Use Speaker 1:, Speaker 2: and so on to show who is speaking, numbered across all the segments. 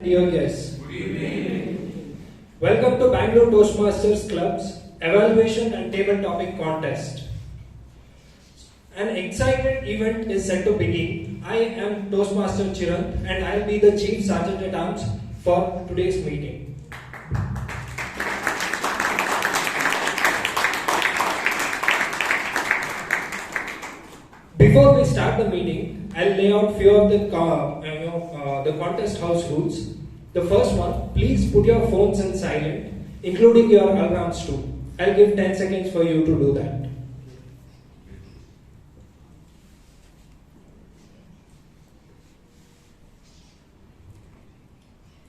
Speaker 1: Dear guests,
Speaker 2: Good evening.
Speaker 1: welcome to Bangalore Toastmasters Club's Evaluation and Table Topic Contest. An exciting event is set to begin. I am Toastmaster Chiran and I will be the Chief Sergeant at Arms for today's meeting. Before we start the meeting, I'll lay out few of the contest house rules. The first one, please put your phones in silent, including your alarms too. I'll give 10 seconds for you to do that.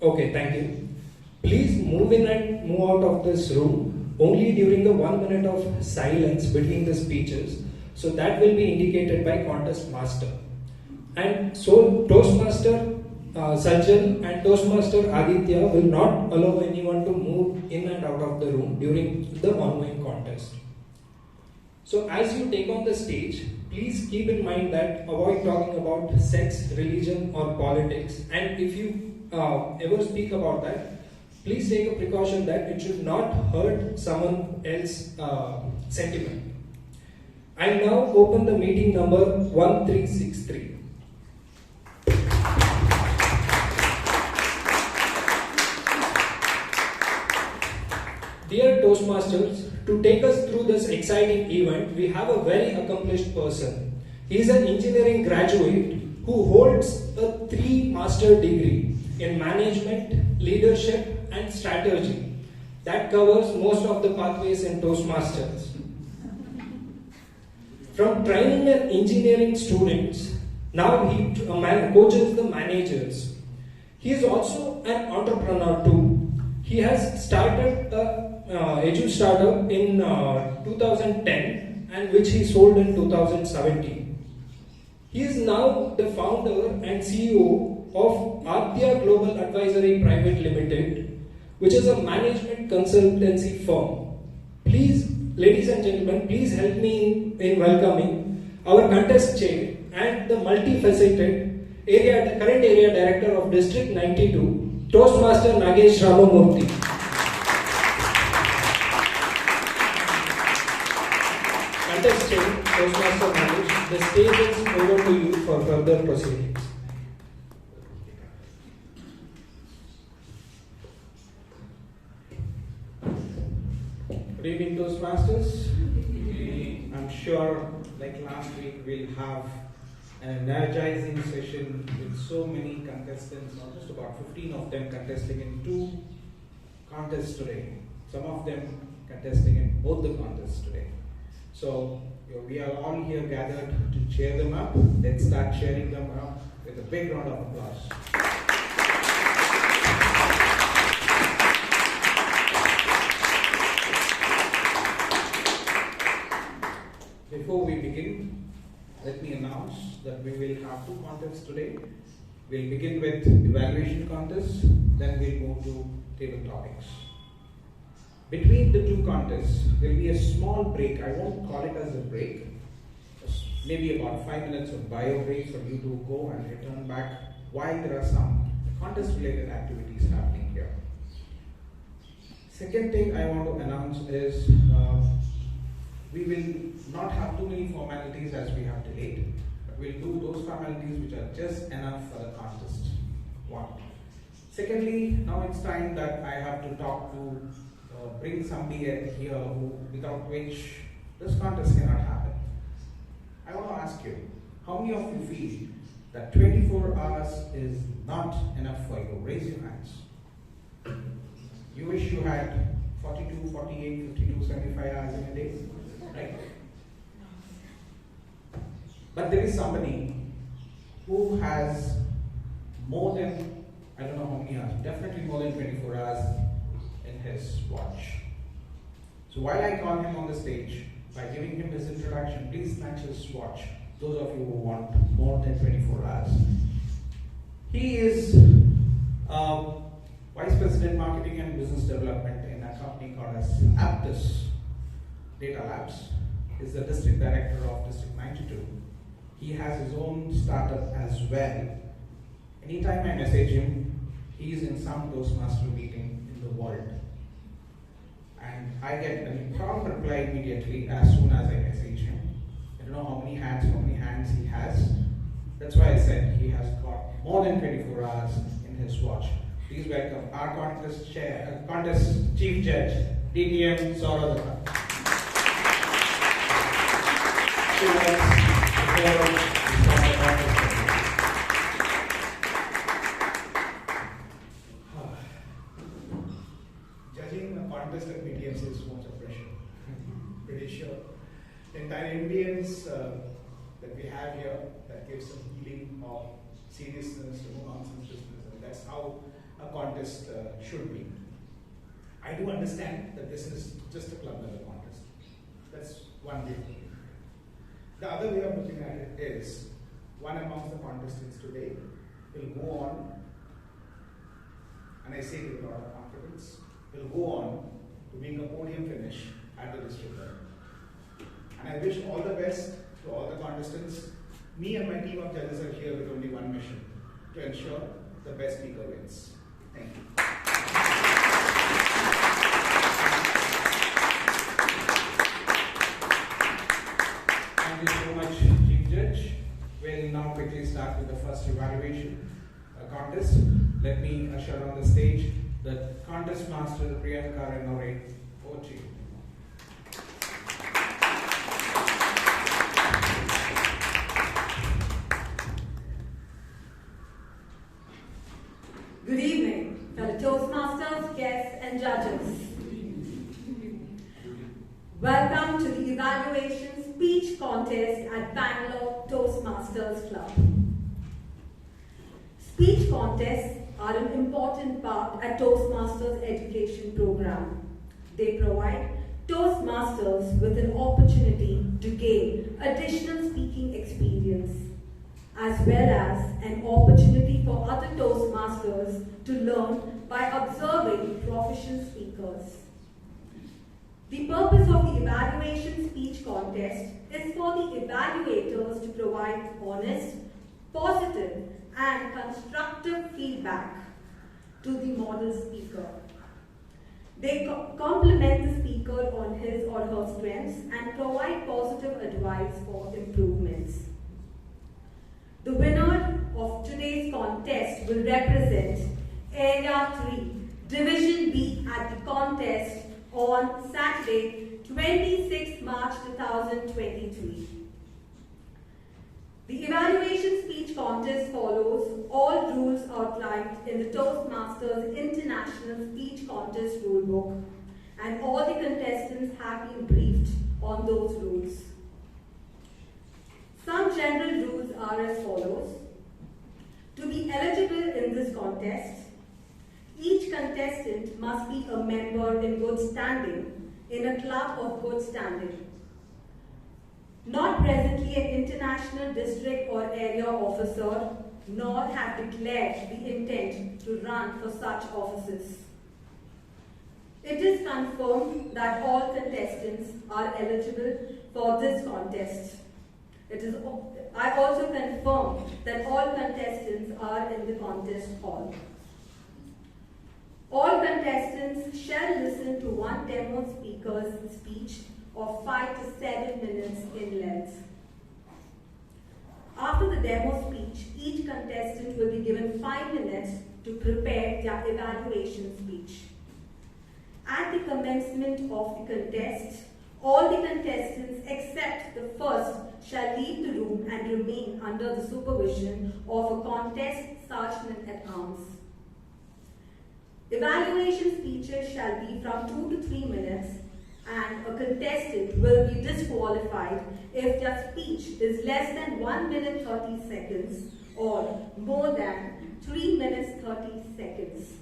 Speaker 1: Okay, thank you. Please move in and move out of this room only during the 1 minute of silence between the speeches. So that will be indicated by contest master. And so Toastmaster Sajjal and Toastmaster Aditya will not allow anyone to move in and out of the room during the ongoing contest. So as you take on the stage, please keep in mind that avoid talking about sex, religion or politics, and if you ever speak about that, please take a precaution that it should not hurt someone else's sentiment. I now open the meeting number 1363. Dear Toastmasters, to take us through this exciting event, we have a very accomplished person. He is an engineering graduate who holds a 3 master degree in management, leadership and strategy. That covers most of the pathways in Toastmasters. From training and engineering students, now he coaches the managers. He is also an entrepreneur too. He has started a edu startup in 2010 and which he sold in 2017. He is now the founder and CEO of Adya Global Advisory Private Limited, which is a management consultancy firm. Please, ladies and gentlemen, please help me in welcoming our contest chair and the multifaceted current area director of District 92, Toastmaster Nagesh Ramamurthy. Contest chair, Toastmaster Nagesh, the stage is over to you for further proceedings.
Speaker 3: Good evening, Toastmasters. I'm sure, like last week, we'll have an energizing session with so many contestants, almost about 15 of them contesting in 2 contests today. Some of them contesting in both the contests today. So, we are all here gathered to cheer them up. Let's start cheering them up with a big round of applause. Before we begin, let me announce that we will have 2 contests today. We'll begin with evaluation contests, then we'll move to table topics. Between the 2 contests, there will be a small break. I won't call it as a break. Maybe about 5 minutes of bio break for you to go and return back while there are some contest-related activities happening here. Second thing I want to announce is we will not have too many formalities as we have delayed, but we'll do those formalities which are just enough for the contest. 1. Secondly, now it's time that I have to talk to, bring somebody here without which this contest cannot happen. I want to ask you, how many of you feel that 24 hours is not enough for you? Raise your hands. You wish you had 42, 48, 52, 75 hours in a day? Right? But there is somebody who has more than, I don't know how many hours, definitely more than 24 hours in his watch. So while I call him on the stage, by giving him his introduction, please match his watch, those of you who want more than 24 hours. He is Vice President Marketing and Business Development in a company called as Aptus Data Labs. Is the District Director of District 92. He has his own startup as well. Anytime I message him, he is in some Toastmaster meeting in the world. And I get a prompt reply immediately as soon as I message him. I don't know how many hands he has. That's why I said he has got more than 24 hours in his watch. Please welcome our contest chief judge, DTM Sauradha.
Speaker 2: Judging a contest at BTMC is so much of pressure. Pretty sure. The entire ambience that we have here, that gives a feeling of seriousness, no nonsense business, and that's how a contest should be. I do understand that this is just a club level contest. That's one way of looking at it. The other way of looking at it is, one amongst the contestants today will go on, and I say with a lot of confidence, will go on to being a podium finish at the district level. And I wish all the best to all the contestants. Me and my team of judges are here with only one mission, to ensure the best speaker wins. Thank you.
Speaker 3: Thank you so much, Chief Judge. We'll now quickly start with the first evaluation contest. Let me usher on the stage the contest master, Priyanka Renore. Over to you.
Speaker 4: Good evening, fellow Toastmasters, guests and judges. Welcome to the evaluation speech contest at Bangalore Toastmasters Club. Speech contests are an important part at Toastmasters education program. They provide Toastmasters with an opportunity to gain additional speaking experience, as well as an opportunity for other Toastmasters to learn by observing proficient speakers. The purpose of the evaluation speech contest is for the evaluators to provide honest, positive, and constructive feedback to the model speaker. They compliment the speaker on his or her strengths and provide positive advice for improvements. The winner of today's contest will represent Area 3, Division B at the contest on Saturday, 26 March 2023. The evaluation speech contest follows all rules outlined in the Toastmasters International Speech Contest Rulebook, and all the contestants have been briefed on those rules. Some general rules are as follows. To be eligible in this contest, each contestant must be a member in good standing in a club of good standing, not presently an international district or area officer, nor have declared the intent to run for such offices. It is confirmed that all contestants are eligible for this contest. I also confirm that all contestants are in the contest hall. All contestants shall listen to one demo speaker's speech of 5 to 7 minutes in length. After the demo speech, each contestant will be given 5 minutes to prepare their evaluation speech. At the commencement of the contest, all the contestants except the first shall leave the room and remain under the supervision of a contest sergeant at arms. Evaluation speeches shall be from 2 to 3 minutes, and a contestant will be disqualified if their speech is less than 1 minute 30 seconds or more than 3 minutes 30 seconds.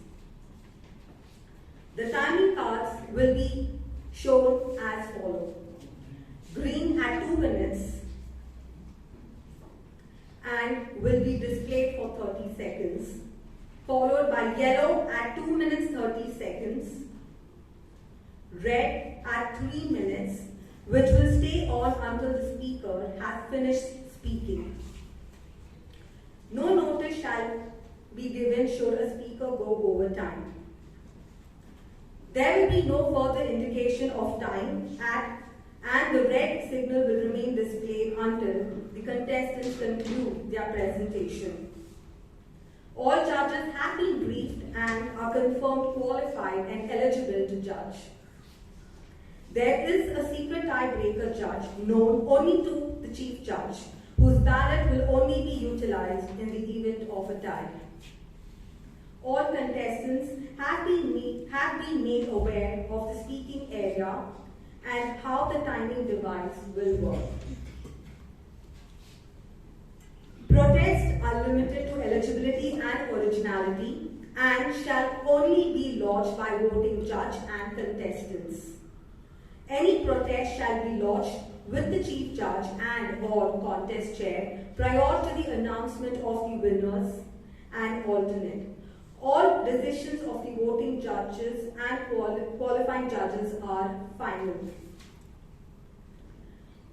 Speaker 4: The timing cards will be shown as follows. Green at 2 minutes and will be displayed for 30 seconds, followed by yellow at 2 minutes 30 seconds, red at 3 minutes, which will stay on until the speaker has finished speaking. No notice shall be given should a speaker go over time. There will be no further indication of time and the red signal will remain displayed until the contestants conclude their presentation. All judges have been briefed and are confirmed qualified and eligible to judge. There is a secret tiebreaker judge known only to the chief judge, whose ballot will only be utilized in the event of a tie. All contestants have been made aware of the speaking area and how the timing device will work. Protests are limited to eligibility and originality and shall only be lodged by voting judge and contestants. Any protest shall be lodged with the chief judge and or contest chair prior to the announcement of the winners and alternate. All decisions of the voting judges and qualifying judges are final.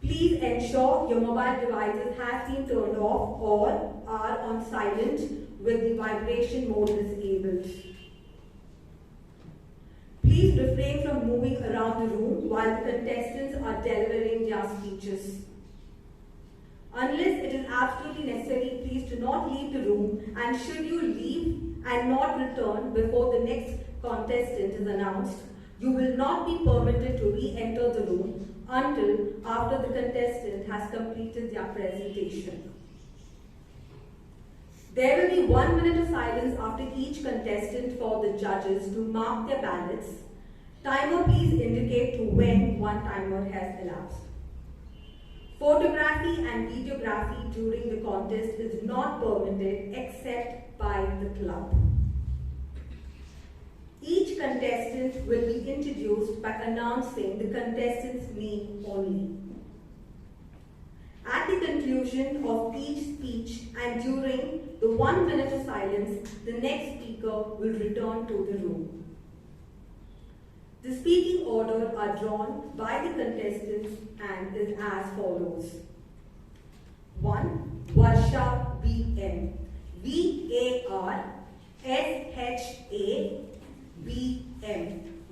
Speaker 4: Please ensure your mobile devices have been turned off or are on silent with the vibration mode disabled. Please refrain from moving around the room while the contestants are delivering their speeches. Unless it is absolutely necessary, please do not leave the room, and should you leave and not return before the next contestant is announced, you will not be permitted to re-enter the room until after the contestant has completed their presentation. There will be 1 minute of silence after each contestant for the judges to mark their ballots. Timer, please indicate to when one timer has elapsed. Photography and videography during the contest is not permitted except by the club. Each contestant will be introduced by announcing the contestant's name only. At the conclusion of each speech and during the 1 minute of silence, the next speaker will return to the room. The speaking order are drawn by the contestants and is as follows. 1. Varsha B.M. V-A-R-S-H-A-B-M.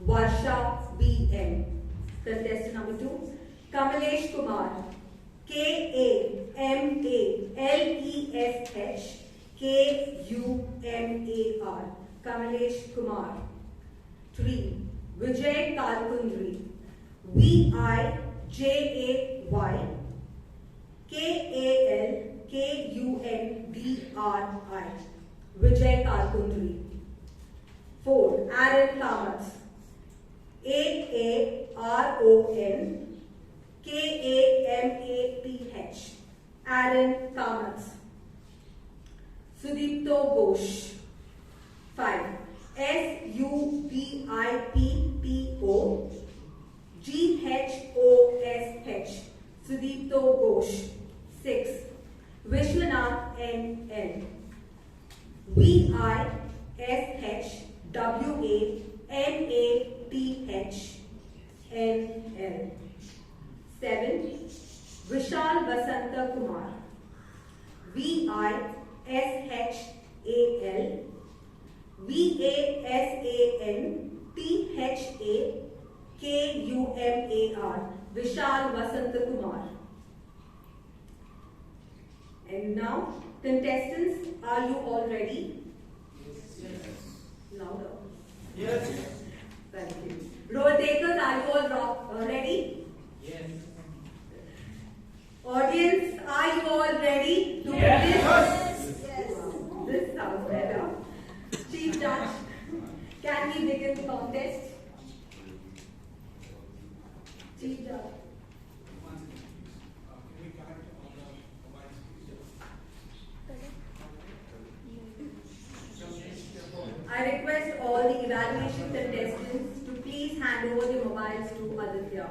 Speaker 4: Varsha B.M. Contestant number 2. Kamalesh Kumar. K-A-M-A-L-E-S-H-K-U-M-A-R. Kamalesh Kumar. 3. Vijay Kalkundri. V-I-J-A-Y K-A-L-K-U-N-D-R-I. Vijay Kalkundri. 4. Aaron Kamath. A-A-R-O-N K-A-M-A-T-H. Aaron Kamath. Sudipto Ghosh. 5. S-U-D-I-P-T-O G-H-O-S-H. Sudipto Ghosh. 6. Vishwanath N-N. V-I-S-H-W-A-N-A-T-H-N-L. 7. Vishal Vasanta Kumar. V-I-S-H-A-L V-A-S-A-N-T-H-A-K-U-M-A-R. Vishal Vasanta Kumar. And now, contestants, are you all ready?
Speaker 5: Yes.
Speaker 4: Louder.
Speaker 5: Yes.
Speaker 4: Thank you. Roll takers, are you all ready?
Speaker 5: Yes.
Speaker 4: Audience, are you all ready to
Speaker 5: Yes.
Speaker 4: Yes. This sounds better. Chief Judge, can we begin the contest? Chief Judge. I request all the evaluation contestants to please hand over their mobiles to Aditya.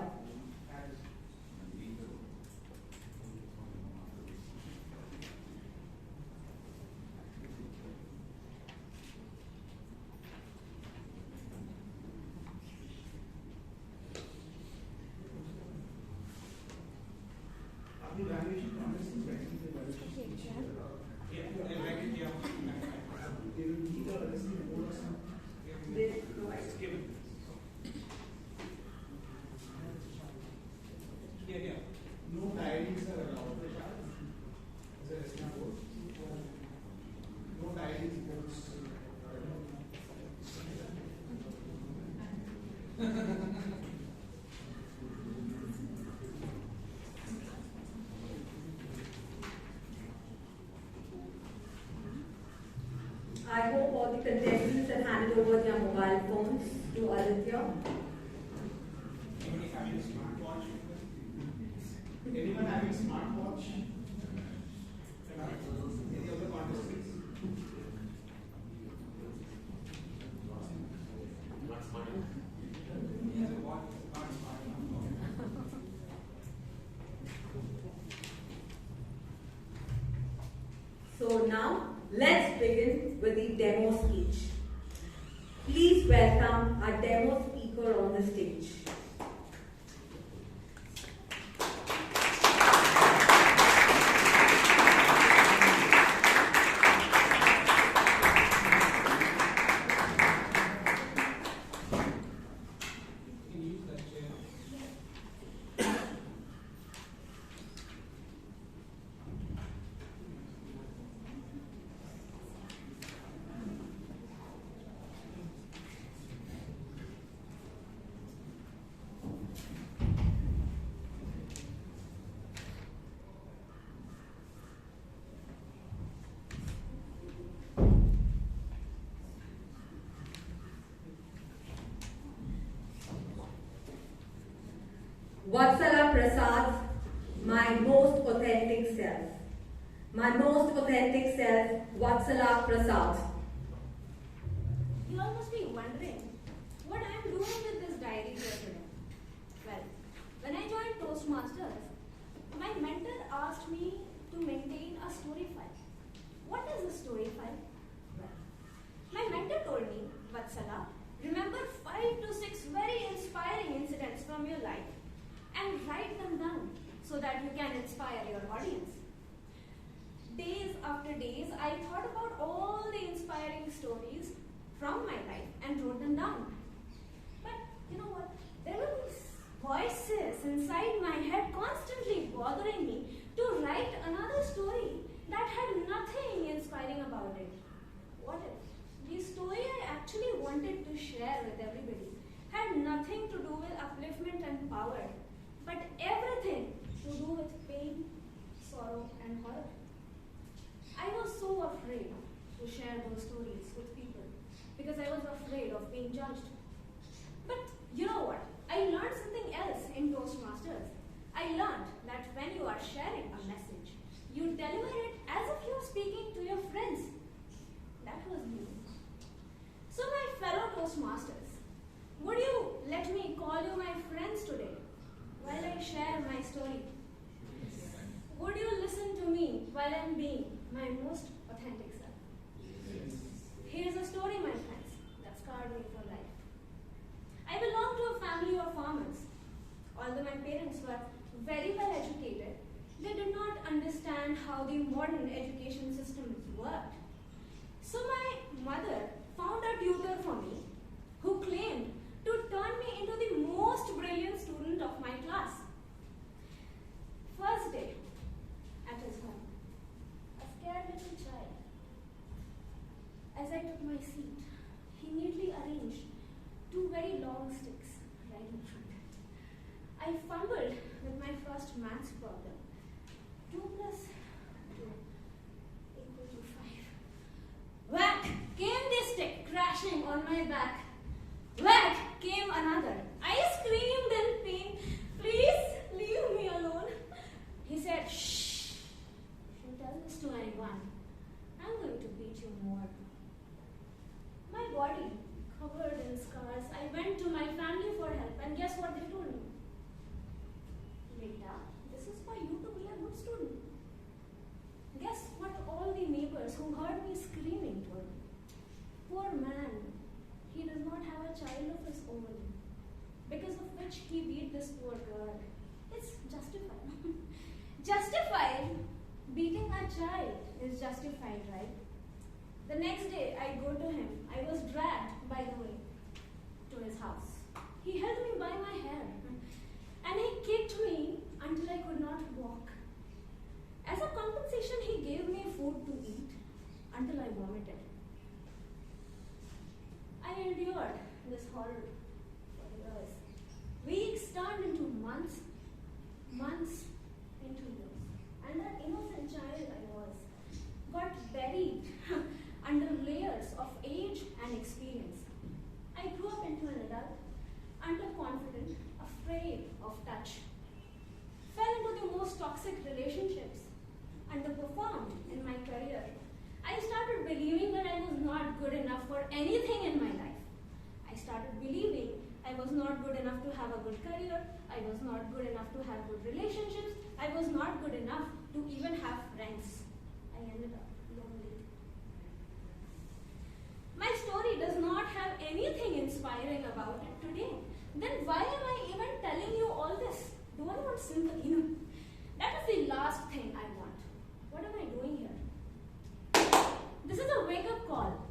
Speaker 4: contestants and handed over their mobile phones to Aditya.
Speaker 2: Anybody having a smartwatch? Anyone having a smartwatch? Any other contestants?
Speaker 5: Not smart.
Speaker 4: So now, let's begin with the demo speech. Please welcome our demo speaker on the stage. Vatsala Prasad, my most authentic self. My most authentic self, Vatsala Prasad.
Speaker 6: You all must be wondering what I am doing with this diary here today. Well, when I joined Toastmasters, my mentor asked me to maintain a story file. What is a story file? Well, my mentor told me, Vatsala, remember 5 to 6 very inspiring incidents from your life and write them down so that you can inspire your audience. Days after days, I thought about all the inspiring stories from my life and wrote them down. But you know what? There were these voices inside my head constantly bothering me to write another story that had nothing inspiring about it. What if the story I actually wanted to share with everybody had nothing to do with upliftment and power, but everything to do with pain, sorrow, and horror? I was so afraid to share those stories with people because I was afraid of being judged. But you know what? I learned something else in Toastmasters. I learned that when you are sharing a message, you deliver it as if you are speaking to your friends. That was new. So my fellow Toastmasters, would you let me call you my friends today while I share my story? Would you listen to me while I'm being my most authentic self? Here's a story, my friends, that scarred me for life. I belong to a family of farmers. Although my parents were very well educated, they did not understand how the modern education system worked. So my mother found a tutor for me who claimed to turn me into the most brilliant student of my class. First day at his home, a scared little child. As I took my seat, he neatly arranged 2 very long sticks right in front. I fumbled with my first maths problem. 2 plus 2 equal to 5. Whack came the stick crashing on my back. Whack came another. I screamed in pain, "Please leave me alone." He said, "Shh. If you tell this to anyone, I'm going to beat you more." My body covered in scars. I went to my family for help, and guess what they told me? "Beta, this is for you to be a good student." Guess what all the neighbors who heard me screaming told me? "Poor man, he does not have a child of his own, because of which he beat this poor girl. It's justified." Justified? Beating a child is justified, right? The next day I go to him. I was dragged, by the way, to his house. He held me by my hair and he kicked me until I could not walk. As a compensation, he gave me food to eat until I vomited. I endured this horror for years. Weeks turned into months, months into years. And that innocent child I was got buried under layers of age was not good enough to have a good career. I was not good enough to have good relationships. I was not good enough to even have friends. I ended up lonely. My story does not have anything inspiring about it today. Then why am I even telling you all this? Do I want sympathy? No. That is the last thing I want. What am I doing here? This is a wake-up call.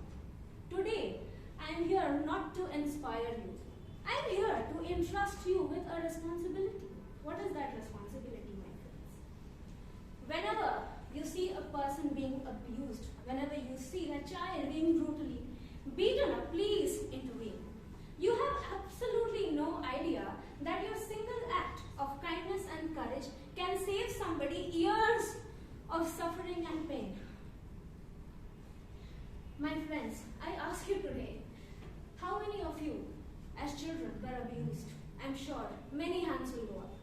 Speaker 6: Today, I am here not to inspire you. I am here to entrust you with a responsibility. What is that responsibility, my friends? Whenever you see a person being abused, whenever you see a child being brutally beaten up, please intervene. You have absolutely no idea that your single act of kindness and courage can save somebody years of suffering and pain. My friends, I ask you today, how many of you as children were abused? I'm sure many hands will go up.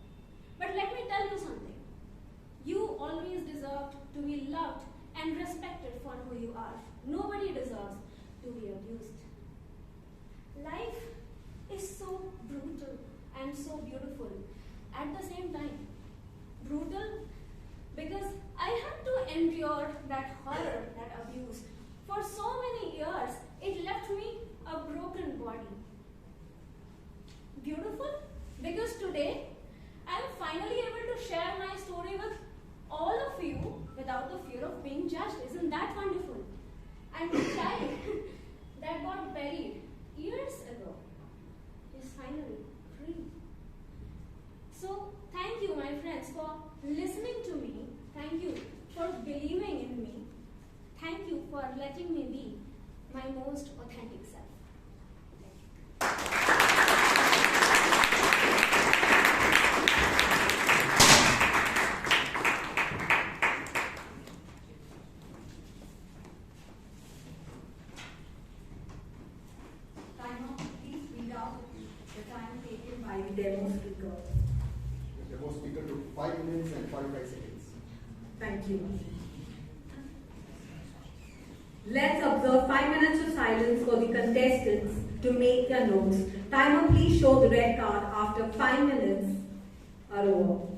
Speaker 6: But let me tell you something. You always deserved to be loved and respected for who you are. Nobody deserves to be abused. Life is so brutal and so beautiful at the same time. Brutal because I had to endure that horror, that abuse. For so many years, it left me a broken body. Beautiful because today I am finally able to share my story with all of you without the fear of being judged. Isn't that wonderful? And the child that got buried years ago is finally free. So thank you, my friends, for listening to me. Thank you for believing in me. Thank you for letting me be my most authentic self.
Speaker 4: Timer, please read out the time taken by the demo speaker.
Speaker 7: The demo speaker took 5 minutes and 45 seconds.
Speaker 4: Thank you. Let's observe 5 minutes of silence for the contestants to make their notes. Timer, please show the red card after 5 minutes are over.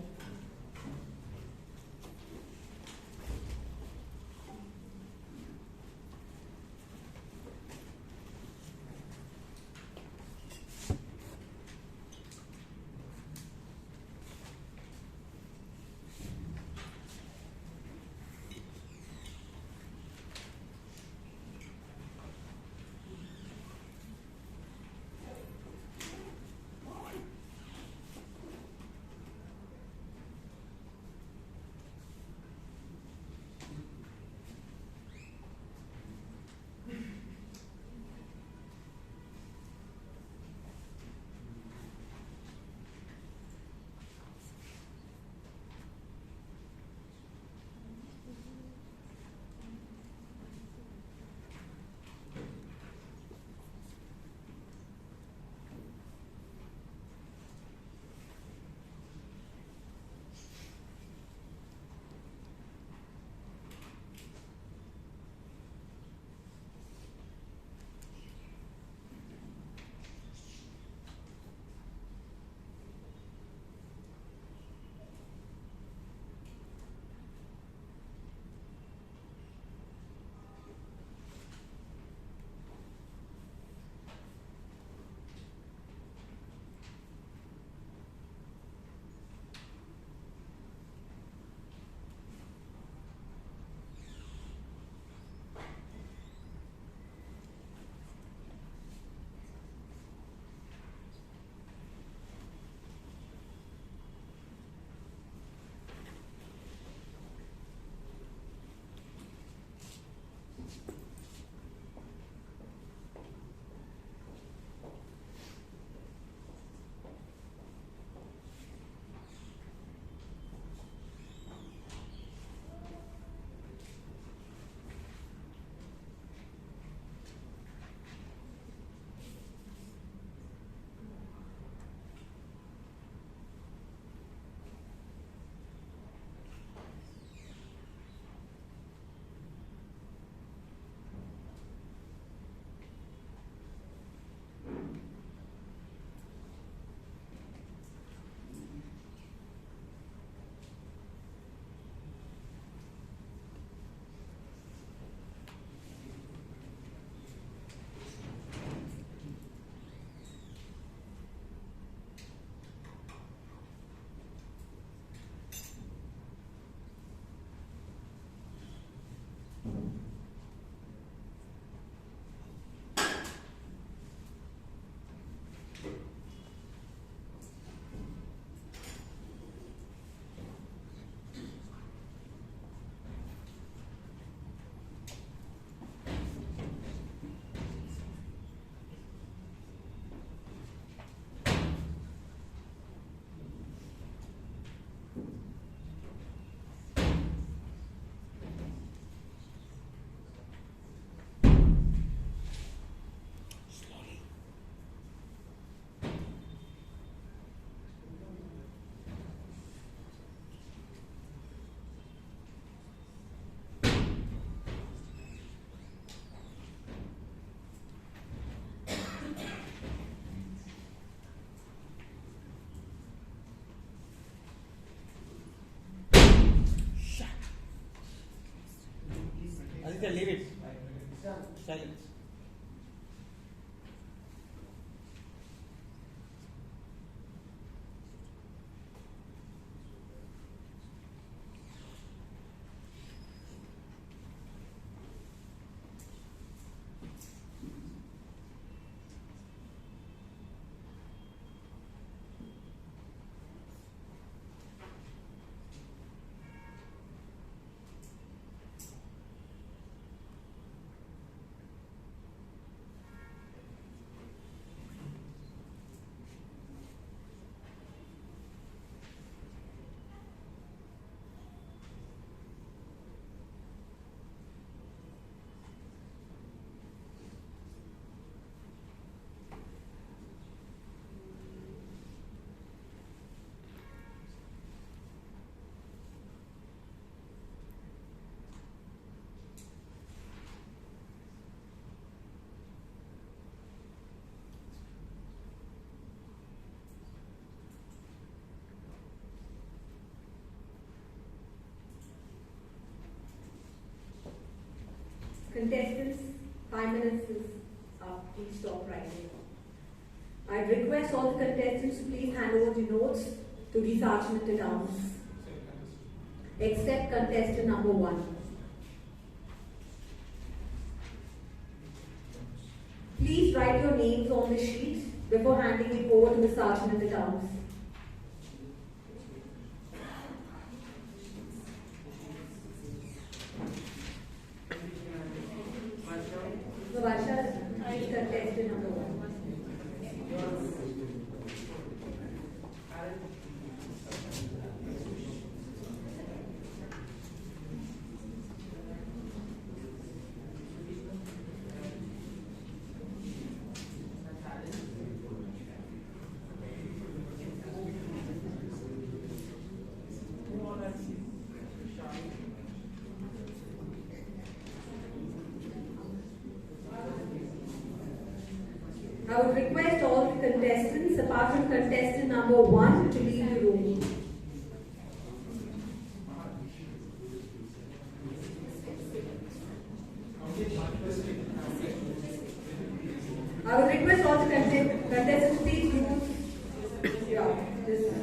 Speaker 5: Aditya, leave it. Silence.
Speaker 4: Contestants, 5 minutes is up. Please stop writing. I request all the contestants to please hand over the notes to the sergeant at arms, except contestant number 1. Please write your names on the sheet before handing it over to the sergeant at arms. So Varsha is contestant number 1. I would request all the contestants, apart from contestant number 1, to leave the room. I would request all the contestants, please use this.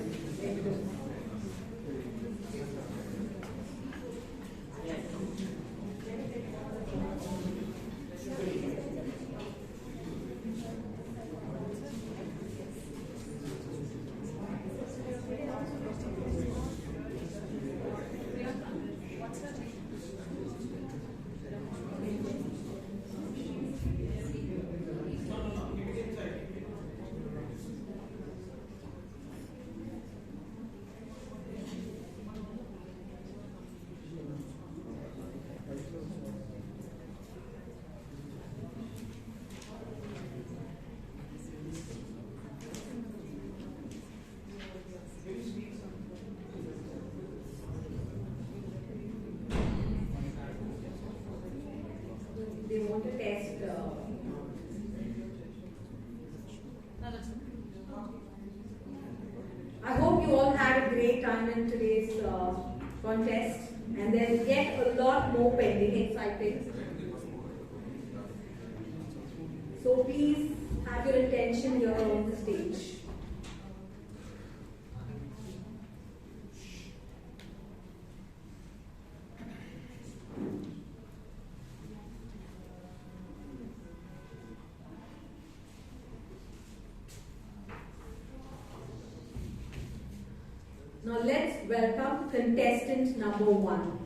Speaker 4: They want to test. I hope you all had a great time in today's contest, and there's yet a lot more pending, exciting. So please have your attention here on the stage. Now let's welcome contestant number 1.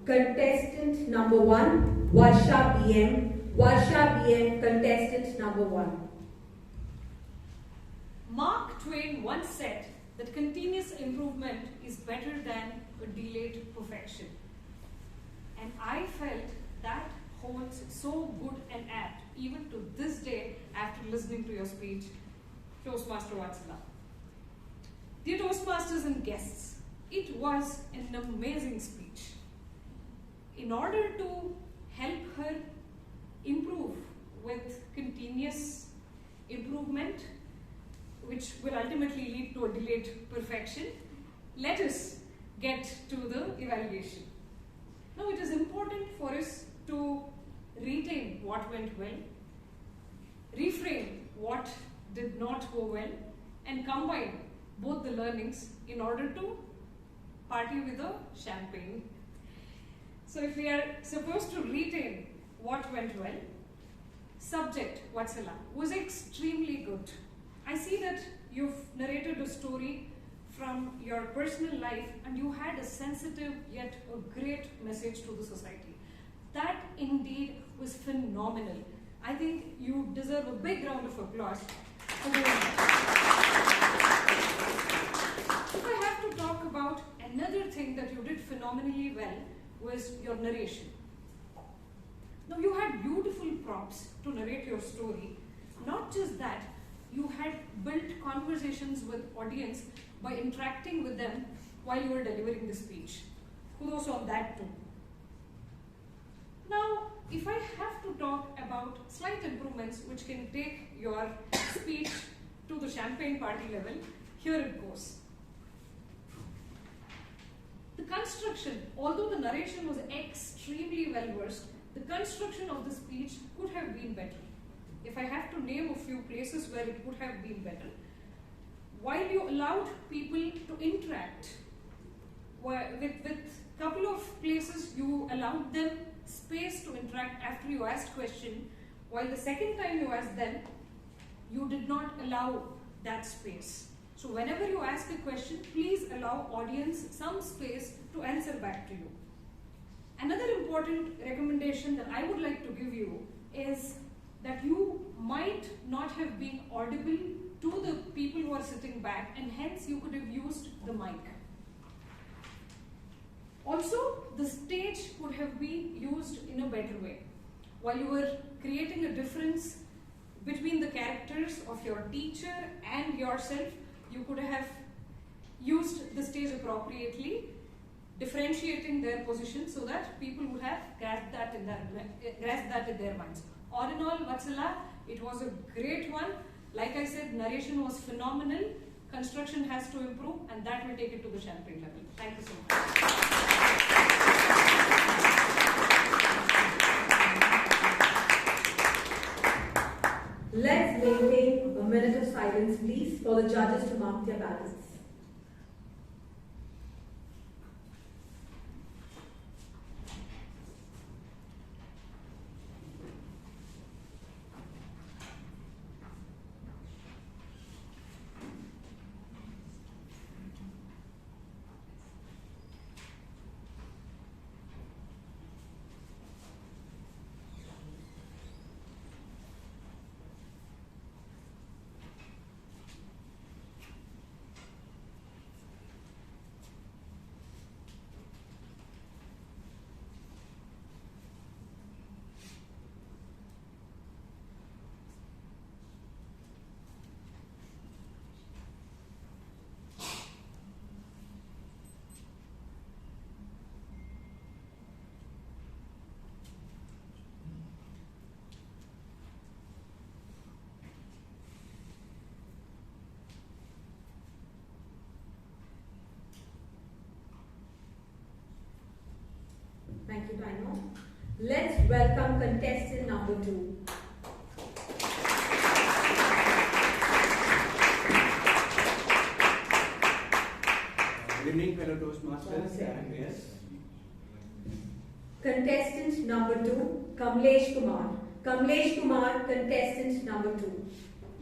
Speaker 4: Contestant number 1, Varsha BM. Varsha BM, contestant number 1.
Speaker 8: Mark Twain once said that continuous improvement is better than a delayed perfection. And I felt that holds so good and apt even to this day after listening to your speech, Toastmaster Vatsala. Dear Toastmasters and guests, it was an amazing speech. In order to help her improve with continuous improvement, which will ultimately lead to a delayed perfection, let us get to the evaluation. Now, it is important for us to retain what went well, reframe what did not go well, and combine both the learnings in order to party with a champagne. So if we are supposed to retain what went well, subject, Vatsala, was extremely good. I see that you've narrated a story from your personal life and you had a sensitive yet a great message to the society. That indeed was phenomenal. I think you deserve a big round of applause for doing that. If I have to talk about another thing that you did phenomenally well was your narration. Now, you had beautiful prompts to narrate your story. Not just that, you had built conversations with audience by interacting with them while you were delivering the speech. Kudos on that too. Now, if I have to talk about slight improvements which can take your speech to the champagne party level, here it goes. The construction, although the narration was extremely well versed, the construction of the speech could have been better. If I have to name a few places where it could have been better, while you allowed people to interact, with a couple of places you allowed them space to interact after you asked question, while the second time you asked them, you did not allow that space. So whenever you ask a question, please allow audience some space to answer back to you. Another important recommendation that I would like to give you is that you might not have been audible to the people who are sitting back, and hence you could have used the mic. Also, the stage could have been used in a better way. While you were creating a difference between the characters of your teacher and yourself, you could have used the stage appropriately, differentiating their position so that people would have grasped that in their minds. All in all, Vatsala, it was a great one. Like I said, narration was phenomenal. Construction has to improve, and that will take it to the champagne level. Thank you so
Speaker 4: much. Let's maintain a minute of silence, please, for the judges to mark their ballots. Thank you, Taino. Let's welcome contestant number 2.
Speaker 5: Good evening, fellow Toastmasters and guests.
Speaker 4: Contestant number 2, Kamlesh Kumar. Kamlesh Kumar, contestant number 2.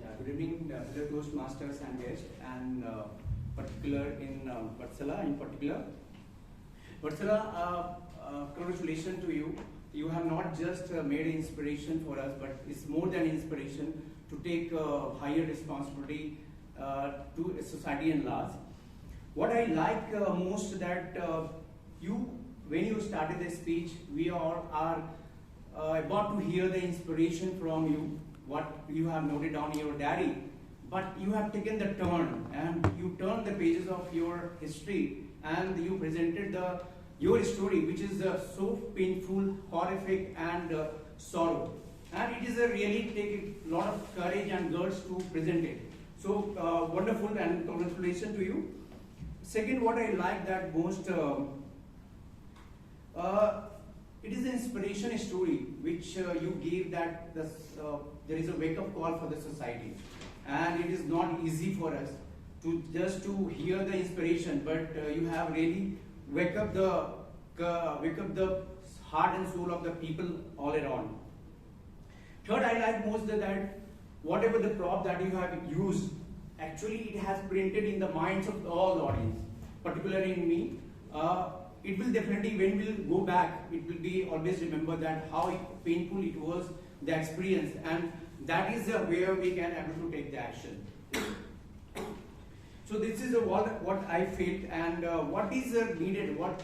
Speaker 5: Yeah, good evening, fellow Toastmasters and guests, and particular in Vatsala in particular. Vatsala, congratulations to you. You have not just made inspiration for us, but it's more than inspiration to take higher responsibility to society and large. What I like most that when you started the speech, we all are about to hear the inspiration from you, what you have noted down in your diary, but you have taken the turn and you turned the pages of your history and you presented your story, which is so painful, horrific, and sorrow. and it is a really take a lot of courage and guts to present it. So wonderful, and congratulations to you. Second, what I like that most, it is an inspiration story which you gave, that there is a wake-up call for the society, and it is not easy for us to just to hear the inspiration, but you have really wake up the heart and soul of the people all around. Third, I like most that whatever the prop that you have used, actually it has printed in the minds of all the audience, particularly in me. It will definitely, when we'll go back, it will be always remember that how painful it was, the experience, and that is where we can able to take the action. So this is what I felt, and what is needed. What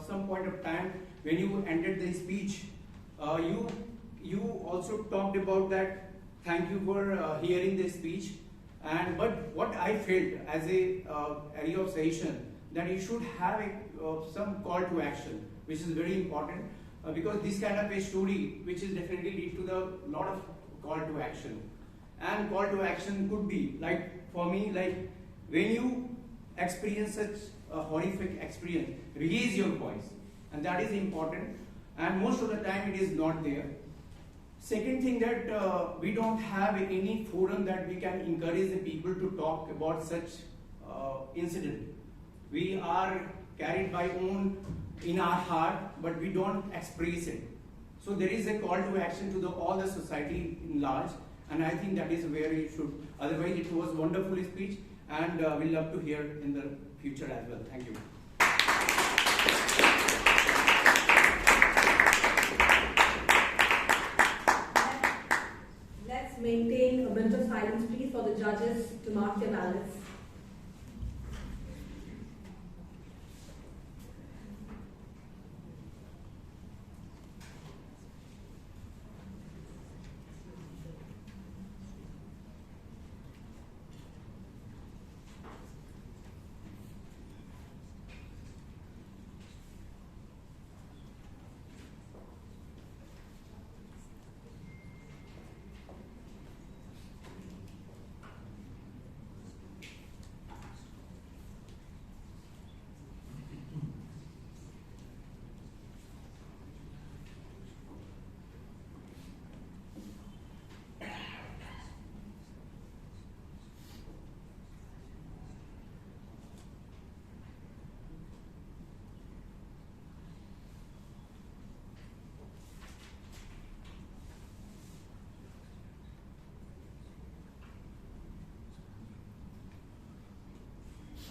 Speaker 5: some point of time when you ended the speech, you also talked about that. Thank you for hearing the speech, but what I felt as a area of suggestion, that you should have some call to action, which is very important, because this kind of a story, which is definitely lead to the lot of call to action, and call to action could be like, for me, like when you experience such a horrific experience, release your voice, and that is important, and most of the time it is not there. Second thing, that we don't have any forum that we can encourage the people to talk about such incident. We are carried by own in our heart, but we don't express it. So there is a call to action to all the society in large, and I think that is where you should. Otherwise, it was wonderful speech, and we love to hear in the future as well. Thank you.
Speaker 4: Let's maintain a minute of silence, please, for the judges to mark their ballots.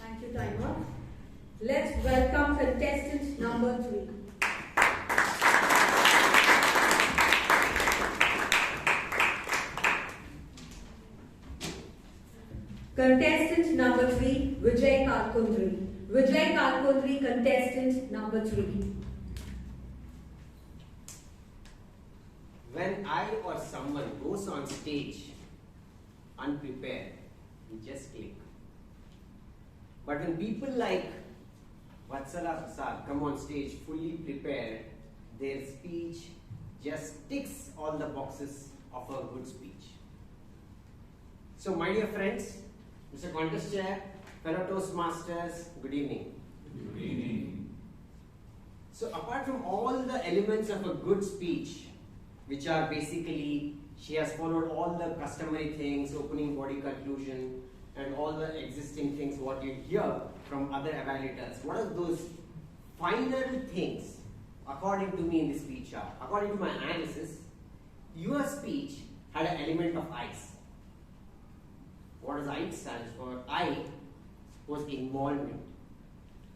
Speaker 4: Thank you, timer. Let's welcome contestant number 3. Contestant number 3, Vijay Kalkundri. Vijay Kalkundri, contestant number 3.
Speaker 9: When I or someone goes on stage unprepared, we just click. But when people like Vatsala Prasad come on stage fully prepared, their speech just ticks all the boxes of a good speech. So my dear friends, Mr. Contest Chair, fellow Toastmasters, good evening.
Speaker 10: Good evening.
Speaker 9: So apart from all the elements of a good speech, which are basically, she has followed all the customary things, opening body conclusion, and all the existing things what you hear from other evaluators. What are those final things, according to me, in the speech are? According to my analysis, your speech had an element of ice. What does I stand for? I was involvement.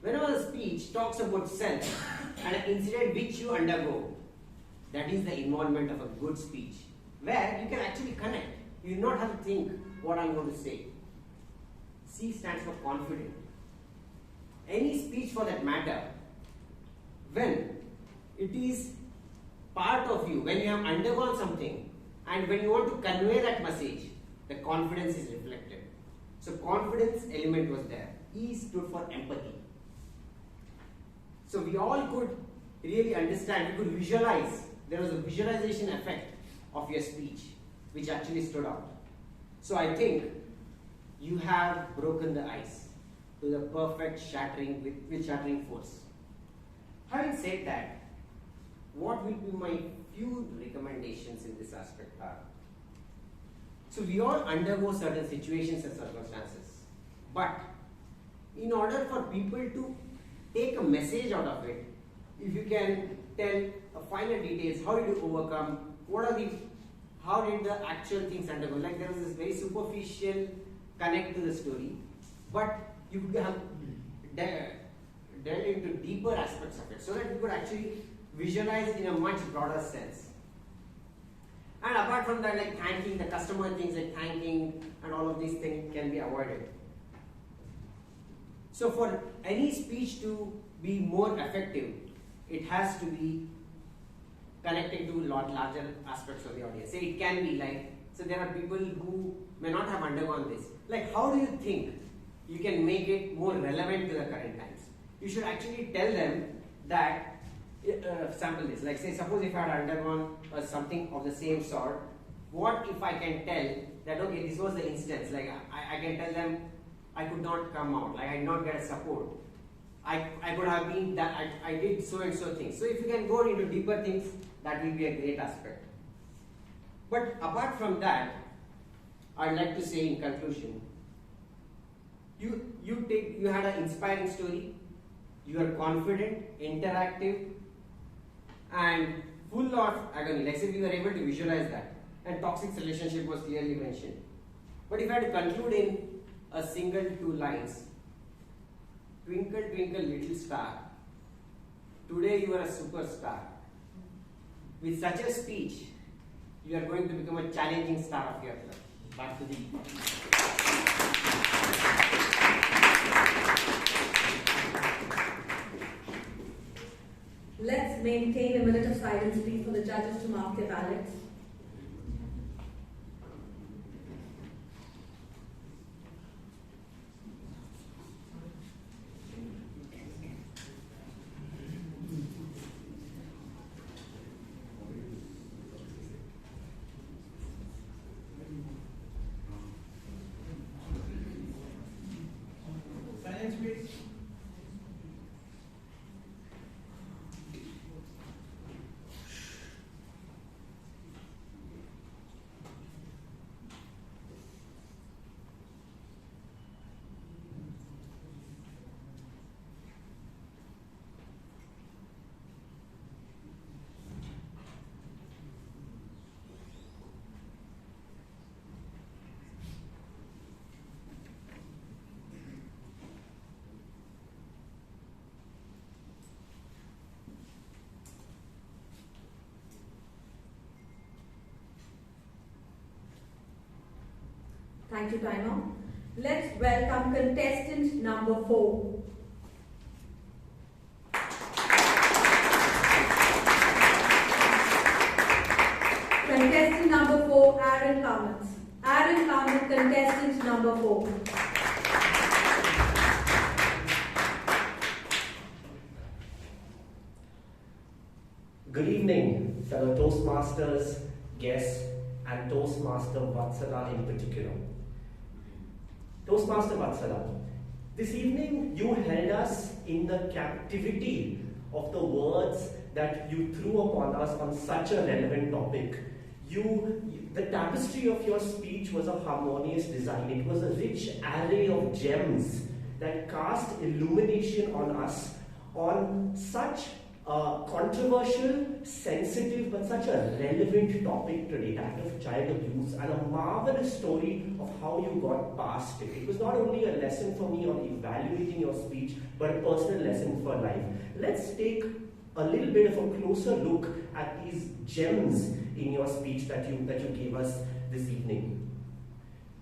Speaker 9: Whenever a speech talks about self and an incident which you undergo, that is the involvement of a good speech, where you can actually connect. You do not have to think what I'm going to say. C stands for confident. Any speech for that matter, when it is part of you, when you have undergone something, and when you want to convey that message, the confidence is reflected. So confidence element was there. E stood for empathy. So we all could really understand, we could visualize, there was a visualization effect of your speech which actually stood out. So I think you have broken the ice to the perfect shattering with shattering force. Having said that, what will be my few recommendations in this aspect are, so we all undergo certain situations and circumstances, but in order for people to take a message out of it, if you can tell finer details, how did you overcome, how did the actual things undergo, like there was this very superficial connect to the story, but you could have delved into deeper aspects of it so that you could actually visualize in a much broader sense. And apart from that, like thanking, the customer things like thanking and all of these things can be avoided. So for any speech to be more effective, it has to be connecting to a lot larger aspects of the audience. Say it can be like, so there are people who may not have undergone this. Like, how do you think you can make it more relevant to the current times? You should actually tell them that, sample this, like say, suppose if I had undergone something of the same sort, what if I can tell that, okay, this was the instance, like I can tell them I could not come out, like I did not get support. I could have been that, I did so and so things. So if you can go into deeper things, that will be a great aspect. But apart from that, I'd like to say in conclusion, you had an inspiring story, you are confident, interactive, and full of agony. Like say we were able to visualize that, and toxic relationship was clearly mentioned. But if I had to conclude in a single 2 lines, twinkle twinkle little star, today you are a superstar. With such a speech, you are going to become a challenging star of your club. Back to the
Speaker 4: Let's maintain a minute of silence, please, for the judges to mark their ballots.
Speaker 3: Silence, please.
Speaker 4: Thank you, timer. Let's welcome contestant number 4. Contestant number 4, Aaron Cummins. Aaron Cummins, contestant number 4.
Speaker 10: Good evening, fellow Toastmasters, guests, and Toastmaster Vatsala in particular. Toastmaster Vatsala, this evening you held us in the captivity of the words that you threw upon us on such a relevant topic. The tapestry of your speech was a harmonious design. It was a rich array of gems that cast illumination on us on such a controversial, sensitive, but such a relevant topic today, that of child abuse, and a marvelous story of how you got past it. It was not only a lesson for me on evaluating your speech, but a personal lesson for life. Let's take a little bit of a closer look at these gems in your speech that you gave us this evening.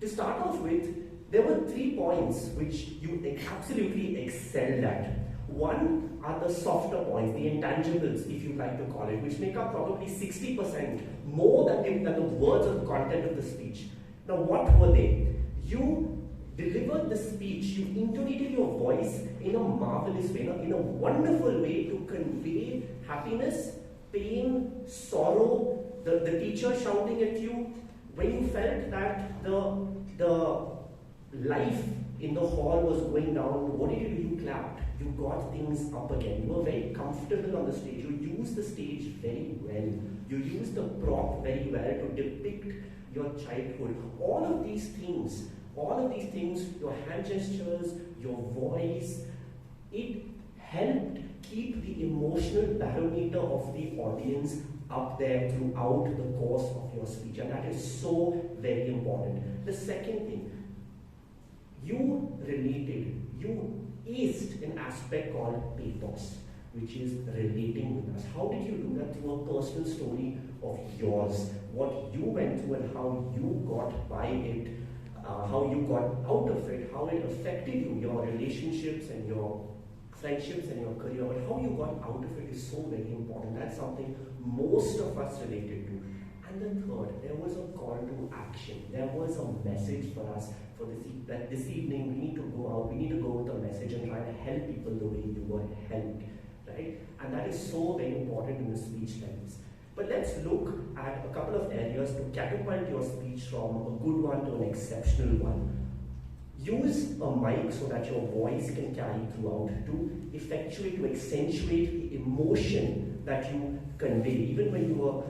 Speaker 10: To start off with, there were 3 points which you absolutely excelled at. One are the softer points, the intangibles, if you like to call it, which make up probably 60% more than the words or the content of the speech. Now, what were they? You delivered the speech, you intonated your voice in a marvelous way, in a wonderful way to convey happiness, pain, sorrow, the teacher shouting at you, when you felt that the life in the hall was going down, what did you do? You clapped. You got things up again. You were very comfortable on the stage. You used the stage very well. You used the prop very well to depict your childhood. All of these things, your hand gestures, your voice, it helped keep the emotional barometer of the audience up there throughout the course of your speech, and that is so very important. The second thing, you aced an aspect called pathos, which is relating with us. How did you do that? Through a personal story of yours, what you went through and how you got by it, how you got out of it, how it affected you, your relationships and your friendships and your career, but how you got out of it is so very important. That's something most of us related to. And the third, there was a call to action. There was a message for us for that this evening we need to go out, we need to go with a message and try to help people the way you were helped, right? And that is so very important in the speech times. But let's look at a couple of areas to catapult your speech from a good one to an exceptional one. Use a mic so that your voice can carry throughout, to effectuate, to accentuate the emotion that you convey. Even when you were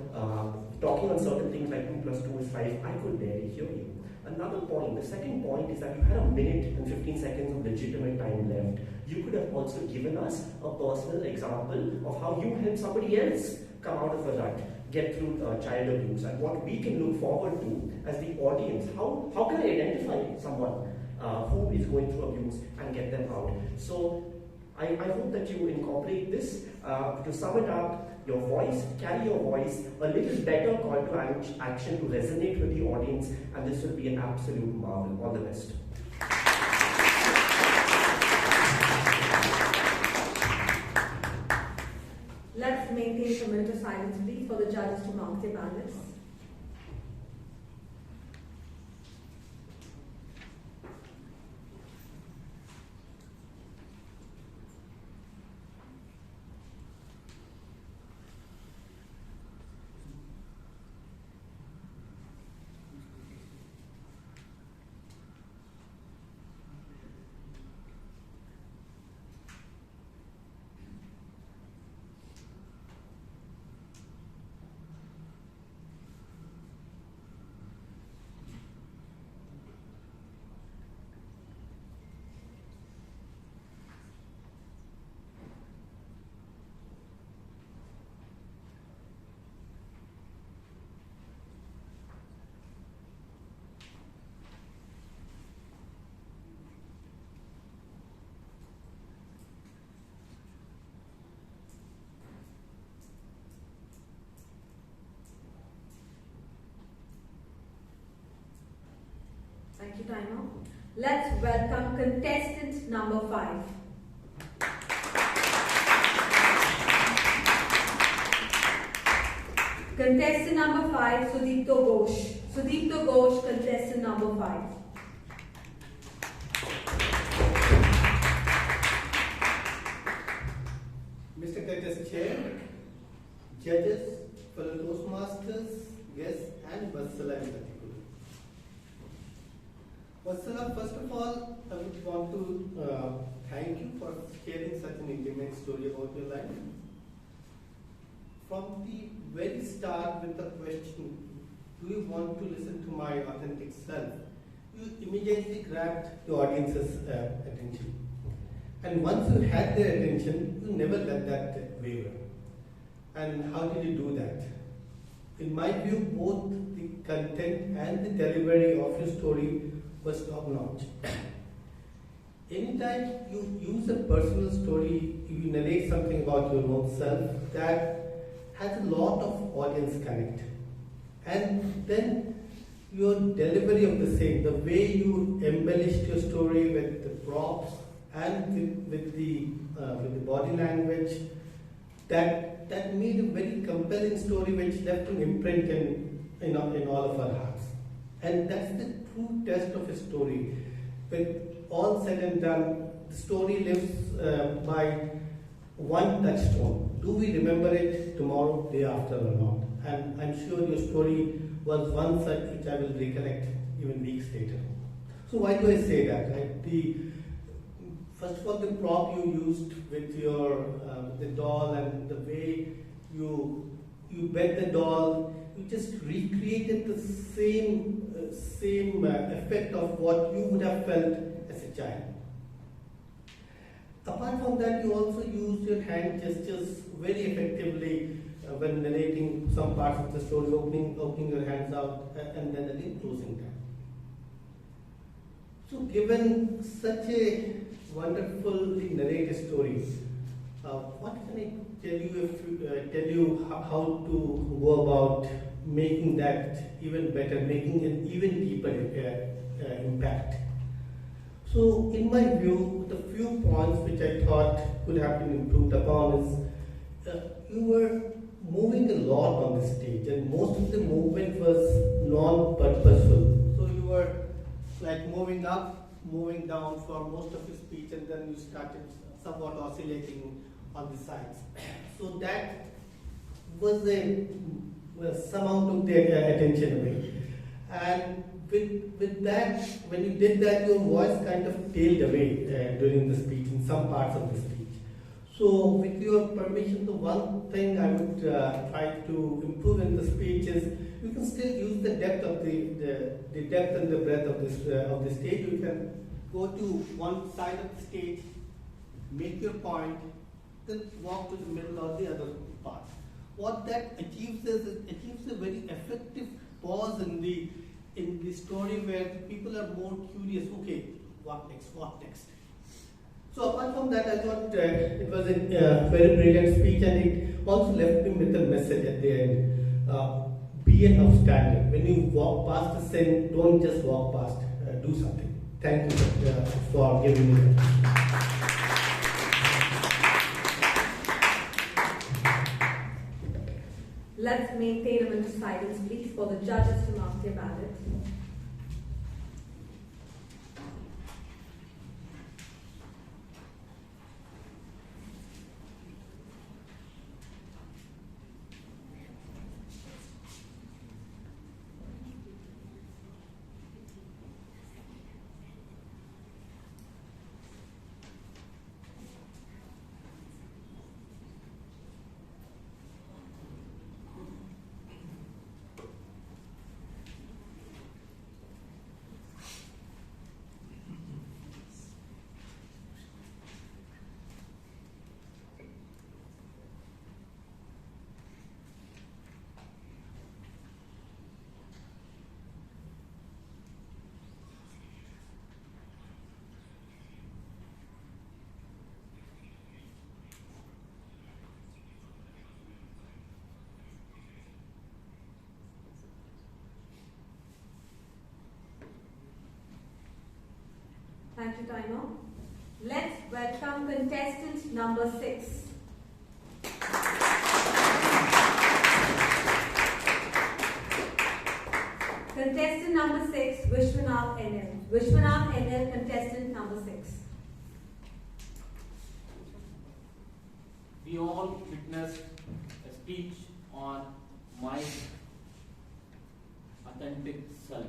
Speaker 10: talking on certain things like 2 + 2 is 5, I could barely hear you. Another point, the second point is that you had 1 minute and 15 seconds of legitimate time left. You could have also given us a personal example of how you helped somebody else come out of a rut, get through child abuse, and what we can look forward to as the audience. How can I identify someone who is going through abuse and get them out? So I hope that you incorporate this. To sum it up, your voice, carry your voice, a little better call to action to resonate with the audience, and this will be an absolute marvel. All the best.
Speaker 4: Let's maintain a minute of silence, please, for the judges to mark their ballots. Thank you, timer. Let's welcome contestant number 5. Contestant number 5, Sudipto Ghosh. Sudipto Ghosh, contestant number 5.
Speaker 11: Mr. Contest Chair, judges, fellow Toastmasters, guests, and Vatsala in particular. Vatsala, first of all, I would want to thank you for sharing such an intimate story about your life. From the very start with the question, do you want to listen to my authentic self? You immediately grabbed the audience's attention. And once you had their attention, you never let that waver. And how did you do that? In my view, both the content and the delivery of your story was top notch. Anytime you use a personal story, you narrate something about your own self, that has a lot of audience connect. And then your delivery of the same, the way you embellished your story with the props and with the body language, that made a very compelling story which left an imprint in all of our hearts. And that's the true test of a story. With all said and done, the story lives by one touchstone. Do we remember it tomorrow, day after or not? and I'm sure your story was one such which I will recollect even weeks later. So why do I say that? Right? First of all, the prop you used with your the doll and the way you bet the doll, you just recreated the same effect of what you would have felt as a child. Apart from that, you also used your hand gestures very effectively when narrating some parts of the story, opening your hands out and then again closing them. So given such a wonderfully narrated story, what can I tell you how to go about making that even better, making an even deeper impact? So in my view, the few points which I thought could have been improved upon is you were moving a lot on the stage and most of the movement was non-purposeful. So you were like moving up, moving down for most of your speech and then you started somewhat oscillating on the sides. So that was somehow took their attention away. And with that, when you did that, your voice kind of tailed away during the speech, in some parts of the speech. So with your permission, the one thing I would try to improve in the speech is you can still use the depth of the depth and the breadth of the stage. You can go to one side of the stage, make your point, then walk to the middle or the other part. What that achieves is it achieves a very effective pause in the story where people are more curious. Okay, what next? What next? So apart from that, I thought it was a very brilliant speech, and it also left me with a message at the end. Be an outstander. When you walk past the sin, don't just walk past. Do something. Thank you for giving me that.
Speaker 4: Let's maintain a minute of silence, please, for the judges to mark their ballot. Thank you, Timer. Let's welcome contestant number 6. Contestant number 6, Vishwanath NL. Vishwanath NL, contestant number 6.
Speaker 12: We all witnessed a speech on my authentic self.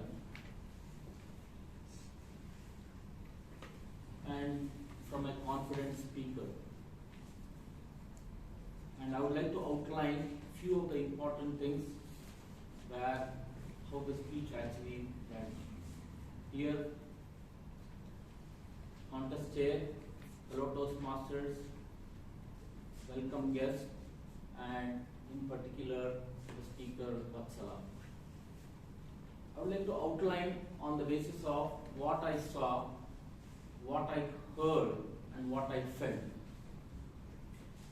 Speaker 12: And from a confident speaker. And I would like to outline a few of the important things where how the speech actually went. Here, contest chair, fellow Toastmasters, welcome guests, and in particular the speaker Vatsala. I would like to outline on the basis of what I saw, what I heard, and what I felt.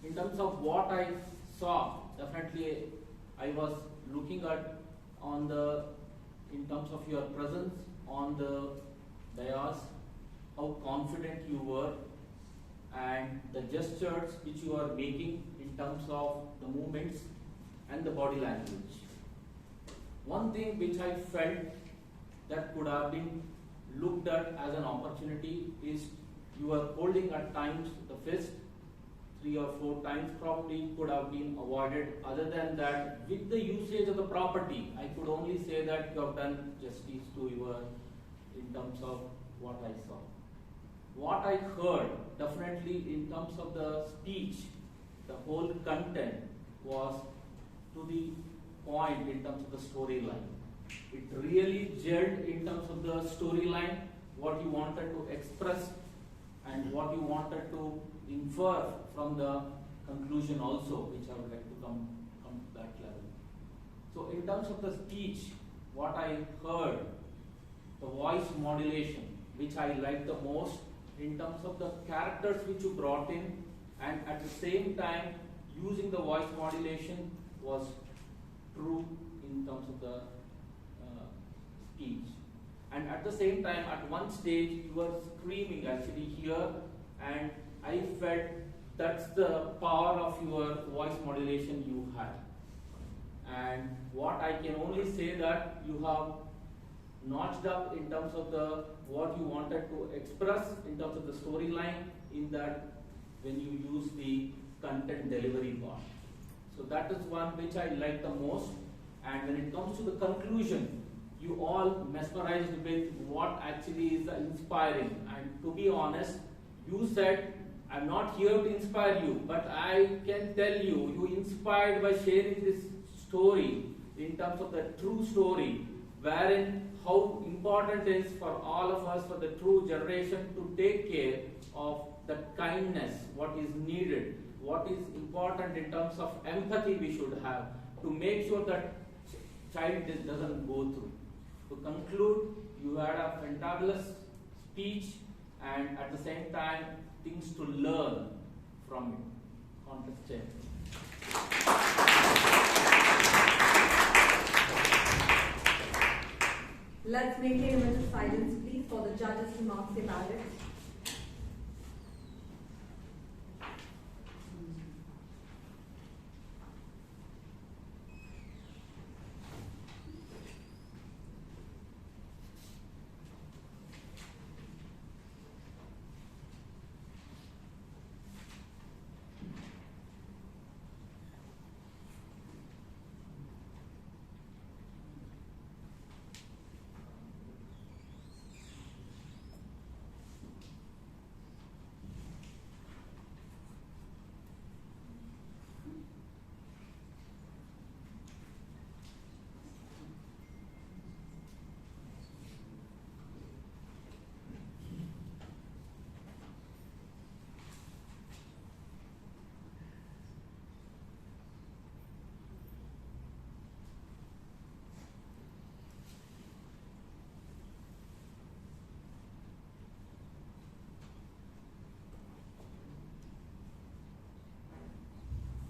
Speaker 12: In terms of what I saw, definitely I was looking at in terms of your presence on the dais, how confident you were, and the gestures which you are making in terms of the movements and the body language. One thing which I felt that could have been looked at as an opportunity is you are holding at times the fist 3 or 4 times probably could have been avoided. Other than that, with the usage of the property, I could only say that you have done justice to your, in terms of what I saw. What I heard, definitely in terms of the speech, the whole content was to the point in terms of the storyline. It really gelled in terms of the storyline, what you wanted to express and what you wanted to infer from the conclusion also, which I would like to come to that level. So in terms of the speech, what I heard, the voice modulation, which I liked the most, in terms of the characters which you brought in, and at the same time using the voice modulation was true in terms of the speech. And at the same time, at one stage, you were screaming actually here, and I felt that's the power of your voice modulation you had. And what I can only say that you have notched up in terms of the what you wanted to express in terms of the storyline in that when you use the content delivery part. So that is one which I like the most. And when it comes to the conclusion, you all mesmerized with what actually is inspiring. And to be honest, you said, I'm not here to inspire you, but I can tell you, you inspired by sharing this story in terms of the true story, wherein how important it is for all of us, for the true generation, to take care of the kindness, what is needed, what is important in terms of empathy we should have to make sure that child doesn't go through. To conclude, you had a fantabulous speech and at the same time things to learn from it. Contest chair.
Speaker 4: Let's maintain a minute of silence, please, for the judges to mark their ballots.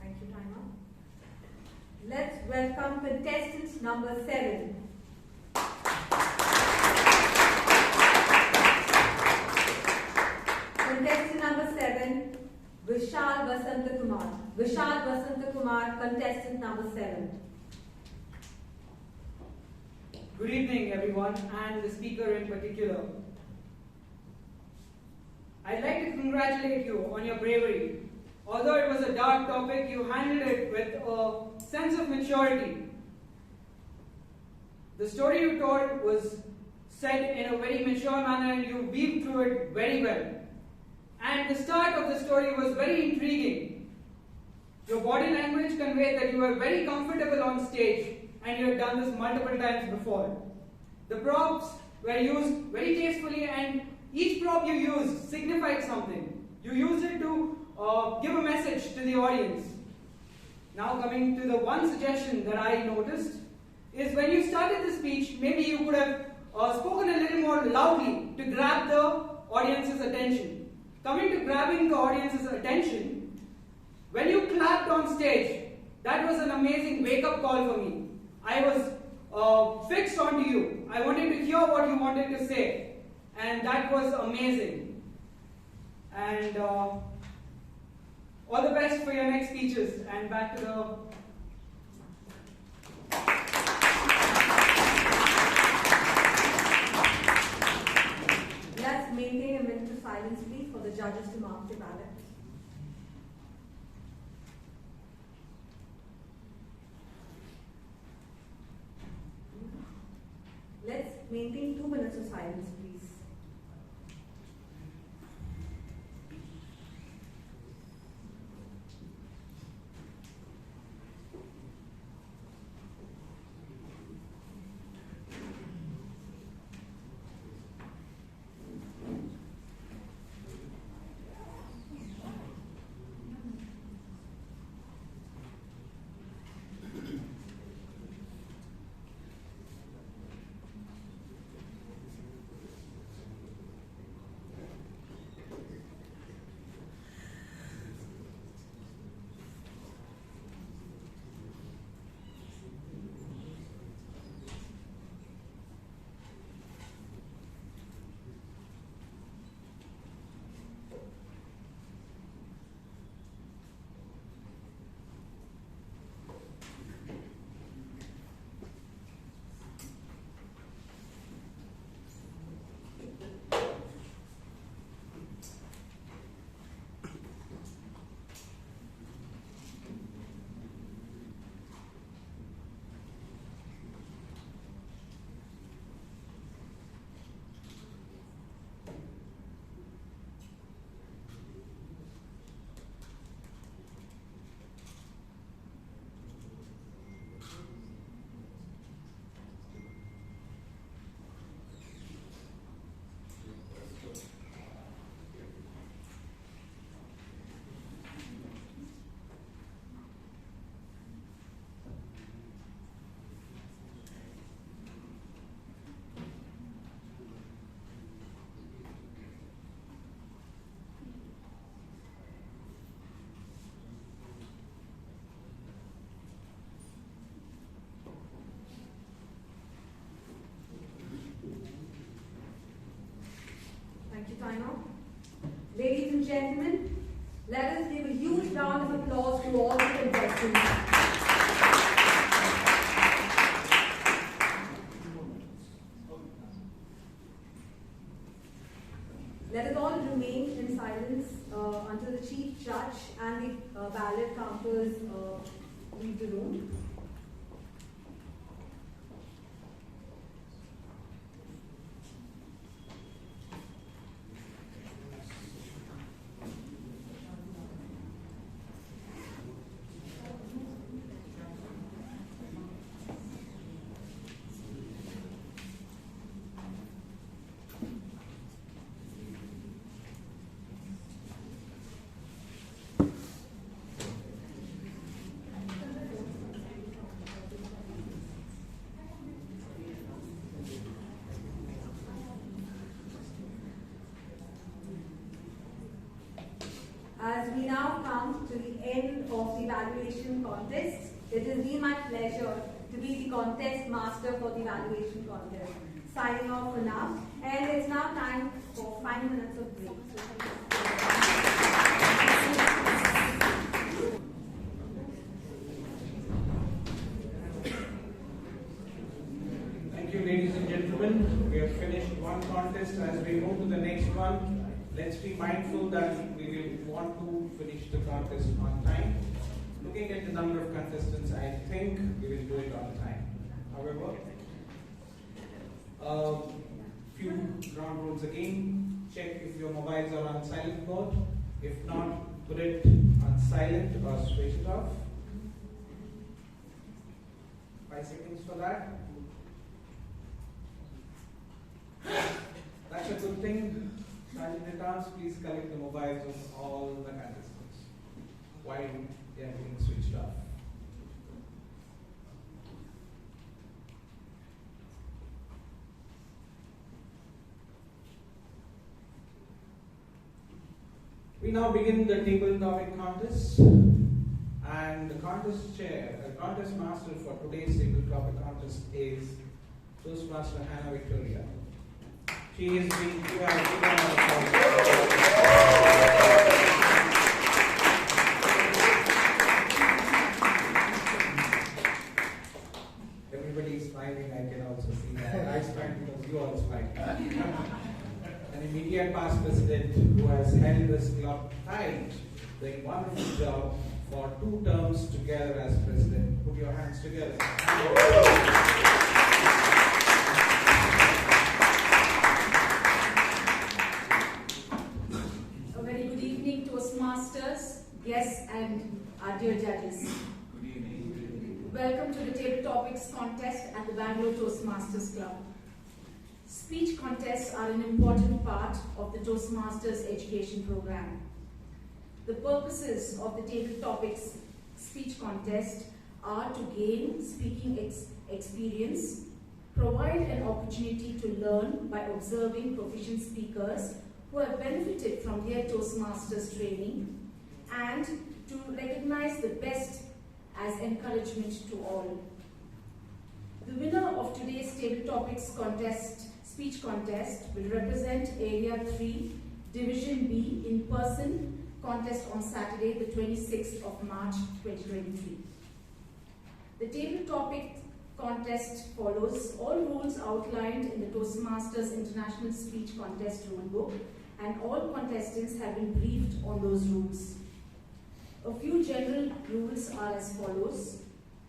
Speaker 4: Thank you, timer. Let's welcome contestant number 7. Contestant number 7, Vishal Vasanta Kumar. Vishal Vasanta Kumar, contestant number 7.
Speaker 13: Good evening, everyone, and the speaker in particular. I'd like to congratulate you on your bravery. Although it was a dark topic, you handled it with a sense of maturity. The story you told was said in a very mature manner and you weaved through it very well. And the start of the story was very intriguing. Your body language conveyed that you were very comfortable on stage and you had done this multiple times before. The props were used very tastefully and each prop you used signified something. You used it to give a message to the audience. Now coming to the one suggestion that I noticed is when you started the speech, maybe you could have spoken a little more loudly to grab the audience's attention. Coming to grabbing the audience's attention, when you clapped on stage, that was an amazing wake-up call for me. I was fixed onto you. I wanted to hear what you wanted to say, and that was amazing. And all the best for your next speeches, and back to the...
Speaker 4: Let's maintain a minute of silence, please, for the judges to mark their ballots. maintain 2 minutes of silence, please. Thank you, time out. Ladies and gentlemen, let us give a huge round of applause to all the contestants. Let us all remain in silence until the chief judge and the ballot counters leave the room. As we now come to the end of the evaluation contest, it has been my pleasure to be the contest master for the evaluation contest. Signing off for now, and it's now time for 5 minutes of break.
Speaker 3: Thank you, ladies and gentlemen. We have finished one contest. As we move to the next one, let's be mindful that we will want to finish the contest on time. Looking at the number of contestants, I think we will do it on time. However, few ground rules again. Check if your mobiles are on silent mode. If not, put it on silent or switch it off. 5 seconds for that. That's a good thing. Sergeant at Arms, please collect the mobiles of all the contestants while they are being switched off. We now begin the table topic contest, and the contest chair, the contest master for today's table topic contest is Toastmaster Hannah Victoria. She is being Everybody is smiling, I can also see that. I smile because you all smile. An immediate past president who has held this club tight, doing wonderful job for 2 terms together as president. Put your hands together.
Speaker 14: very good evening, Toastmasters, guests, and our dear judges.
Speaker 15: Good evening.
Speaker 14: Welcome to the Table Topics contest at the Bangalore Toastmasters Club. Speech contests are an important part of the Toastmasters education program. The purposes of the Table Topics speech contest are to gain speaking experience, provide an opportunity to learn by observing proficient speakers who have benefited from their Toastmasters training, and to recognize the best as encouragement to all. The winner of today's Table Topics speech contest will represent Area 3, Division B in person contest on Saturday, the 26th of March 2023. The Table Topic contest follows all rules outlined in the Toastmasters International Speech Contest Rulebook, and all contestants have been briefed on those rules. A few general rules are as follows.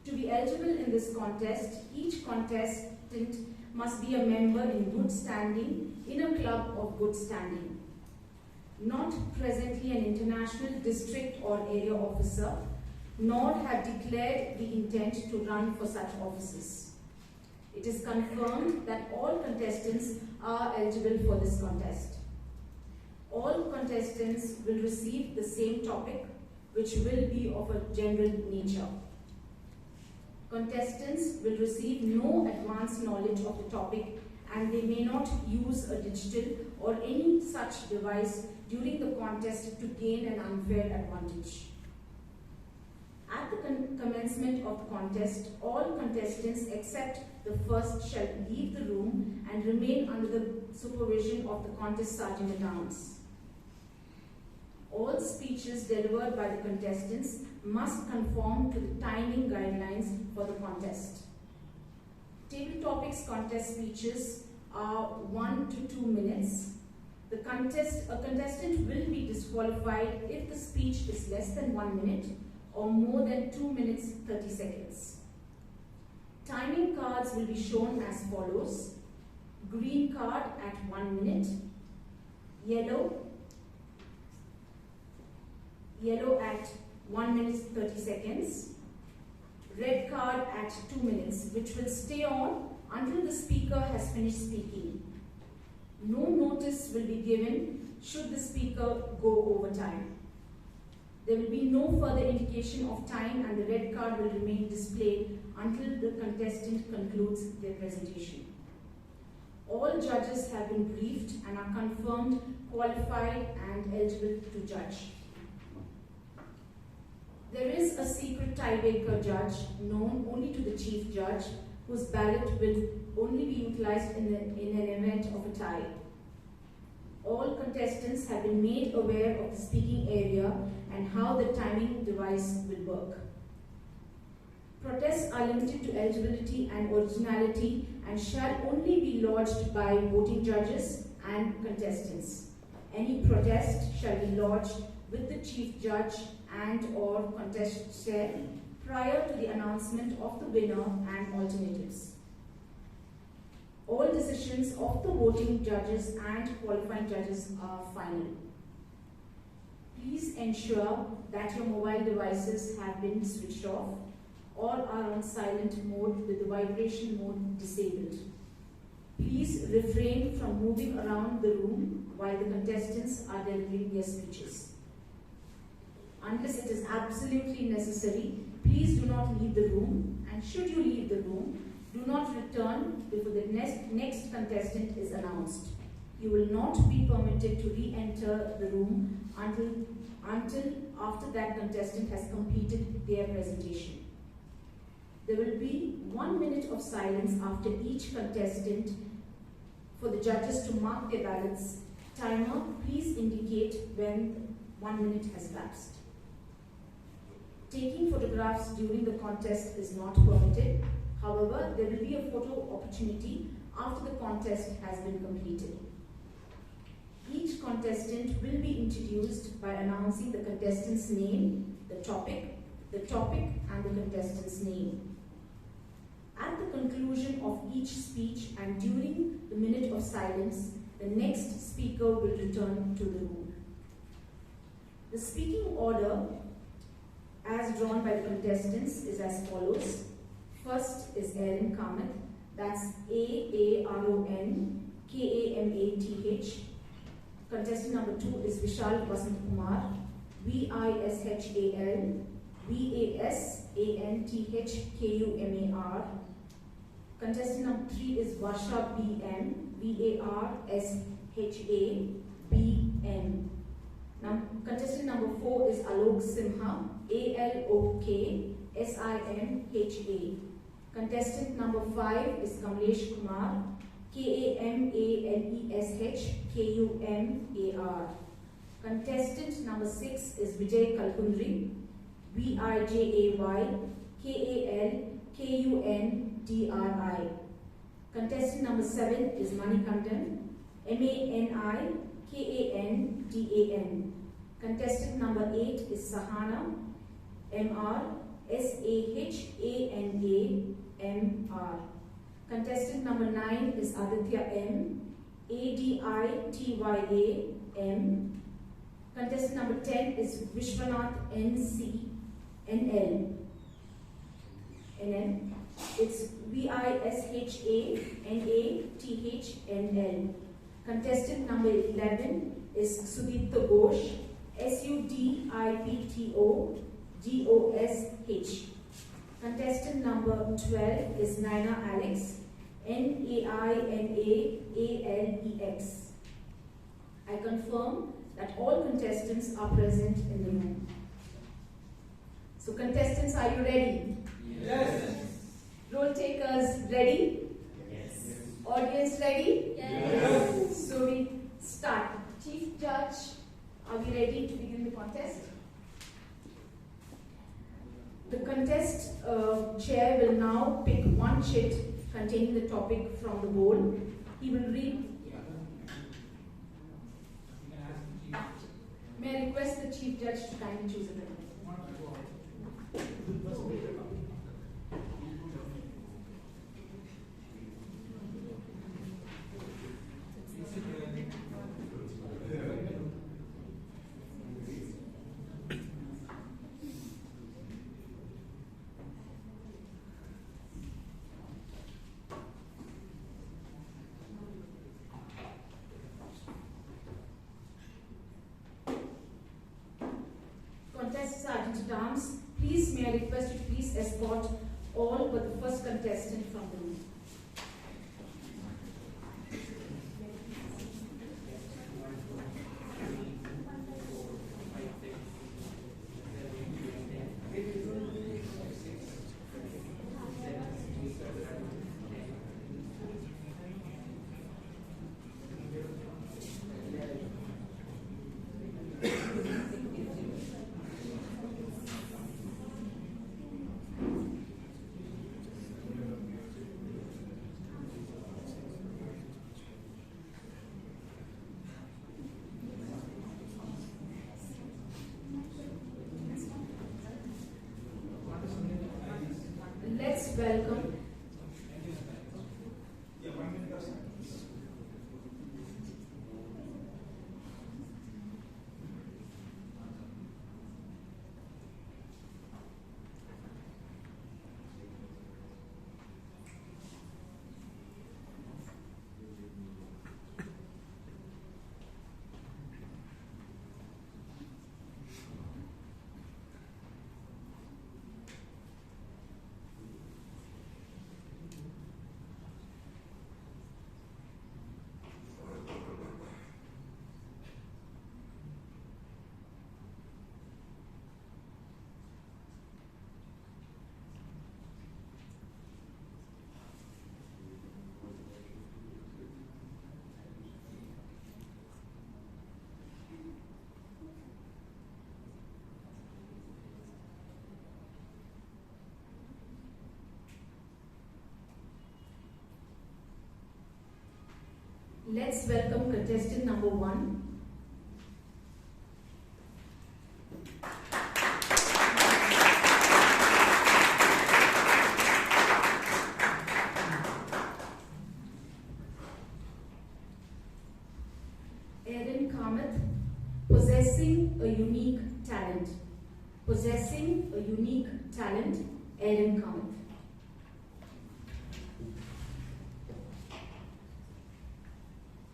Speaker 14: To be eligible in this contest, each contestant must be a member in good standing in a club of good standing. Not presently an international district or area officer, nor have declared the intent to run for such offices. It is confirmed that all contestants are eligible for this contest. All contestants will receive the same topic, which will be of a general nature. Contestants will receive no advanced knowledge of the topic, and they may not use a digital or any such device during the contest to gain an unfair advantage. At the commencement of the contest, all contestants except the first shall leave the room and remain under the supervision of the contest sergeant-at-arms. All speeches delivered by the contestants must conform to the timing guidelines for the contest. Table Topics contest speeches are 1 to 2 minutes. A contestant will be disqualified if the speech is less than 1 minute or more than 2 minutes 30 seconds. Timing cards will be shown as follows. Green card at 1 minute, yellow at 1 minute 30 seconds, red card at 2 minutes, which will stay on until the speaker has finished speaking. No notice will be given should the speaker go over time. There will be no further indication of time, and the red card will remain displayed until the contestant concludes their presentation. All judges have been briefed and are confirmed qualified and eligible to judge. There is a secret tiebreaker judge known only to the chief judge, whose ballot will only be utilized in an event of a tie. All contestants have been made aware of the speaking area and how the timing device will work. Protests are limited to eligibility and originality and shall only be lodged by voting judges and contestants. Any protest shall be lodged with the chief judge and or contest chair prior to the announcement of the winner and alternatives. All decisions of the voting judges and qualifying judges are final. Please ensure that your mobile devices have been switched off or are on silent mode with the vibration mode disabled. Please refrain from moving around the room while the contestants are delivering their speeches. Unless it is absolutely necessary, please do not leave the room, and should you leave the room, do not return before the next contestant is announced. You will not be permitted to re-enter the room until after that contestant has completed their presentation. There will be 1 minute of silence after each contestant for the judges to mark their ballots. Timer, please indicate when 1 minute has lapsed. Taking photographs during the contest is not permitted. However, there will be a photo opportunity after the contest has been completed. Each contestant will be introduced by announcing the contestant's name, the topic, and the contestant's name. At the conclusion of each speech and during the minute of silence, the next speaker will return to the room. The speaking order, as drawn by the contestants, is as follows. First is Aaron Kamath, that's Aaron Kamath. Contestant number 2 is Vishal Vasant Kumar, Vishal Contestant number 3 is Varsha BM, Varshabm. Contestant number 4 is Alok Simha, Aloksimha. Contestant number 5 is Kamlesh Kumar, Kamaleshkumar. Contestant number 6 is Vijay Kalkundri, Vijay Contestant number 7 is Manikandan, Manikandan. Contestant number 8 is Sahana, Sahana. Contestant number 9 is Aditya M, Aditya. Contestant number 10 is Vishwanath NL. It's Vishanathnal. Contestant number 11 is Sudipto Ghosh, Sudipto. Contestant number 12 is Naina Alex, Nainaalex. I confirm that all contestants are present in the room. So contestants, are you ready?
Speaker 13: Yes.
Speaker 14: Role takers ready?
Speaker 13: Yes.
Speaker 14: Audience ready?
Speaker 6: Yes.
Speaker 14: So we start. Chief Judge, are we ready to begin the contest? The contest chair will now pick one chit containing the topic from the board. He will read. May I request the Chief Judge to kindly choose a winner? Contest Sergeant at Arms, please may I request you to please escort all but the first contestant from the room. Let's welcome Let's welcome contestant number 1. Aaron Kamath possesses Possessing a unique talent. Possessing a unique talent, Aaron Kamath.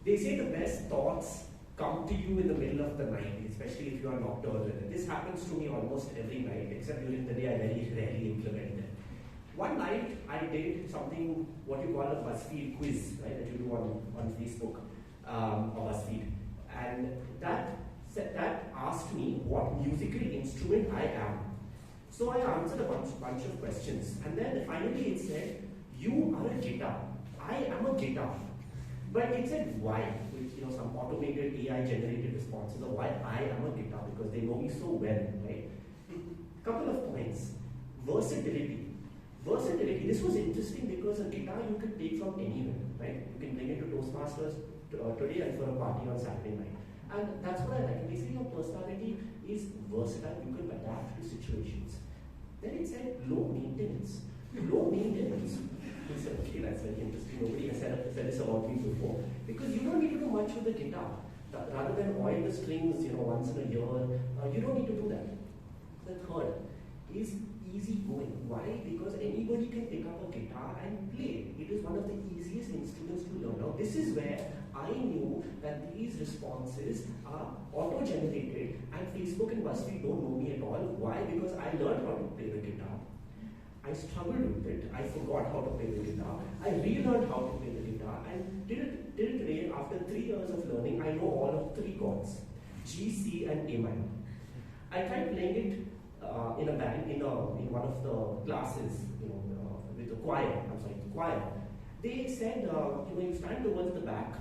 Speaker 10: They say the best thoughts come to you in the middle of the night, especially if you are nocturnal. This happens to me almost every night, except during the day I very rarely implement it. One night I did something, what you call a BuzzFeed quiz, right, that you do on Facebook or BuzzFeed. And that asked me what musical instrument I am. So I answered a bunch of questions. And then finally it said, you are a guitar. I am a guitar. But it said why, which some automated AI generated responses of why I am a guitar, because they know me so well, right? Couple of points. Versatility. Versatility, this was interesting because a guitar you can take from anywhere, right? You can bring it to Toastmasters today and for a party on Saturday night. And that's what I like. Basically, your personality is versatile. You can adapt to situations. Then it said low maintenance. Low maintenance. I said, okay, that's very interesting. Nobody has said this about me before. Because you don't need to do much with the guitar. Rather than oil the strings, once in a year, you don't need to do that. The third is easy going. Why? Because anybody can pick up a guitar and play. It is one of the easiest instruments to learn. Now, this is where I knew that these responses are auto-generated and Facebook and BuzzFeed don't know me at all. Why? Because I learned how to play the guitar. I struggled with it. I forgot how to play the guitar. I relearned how to play the guitar and did it today. After 3 years of learning, I know all of 3 chords: G, C, and A minor. I tried playing it in a band, in one of the classes, with the choir. Choir. They said, you stand towards the back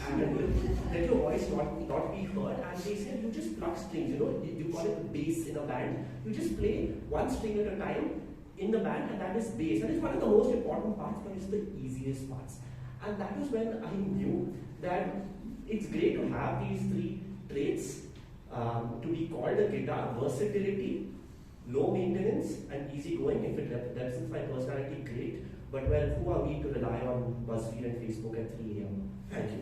Speaker 10: and let your voice not be heard. And they said, you just pluck strings. You call it the bass in a band. You just play one string at a time in the band, and that is bass. And it's one of the most important parts, but it's the easiest parts. And that was when I knew that it's great to have these 3 traits to be called a guitar: versatility, low maintenance, and easy going. If it represents my personality, great. But well, who are we to rely on BuzzFeed and Facebook at 3 a.m.? Thank you.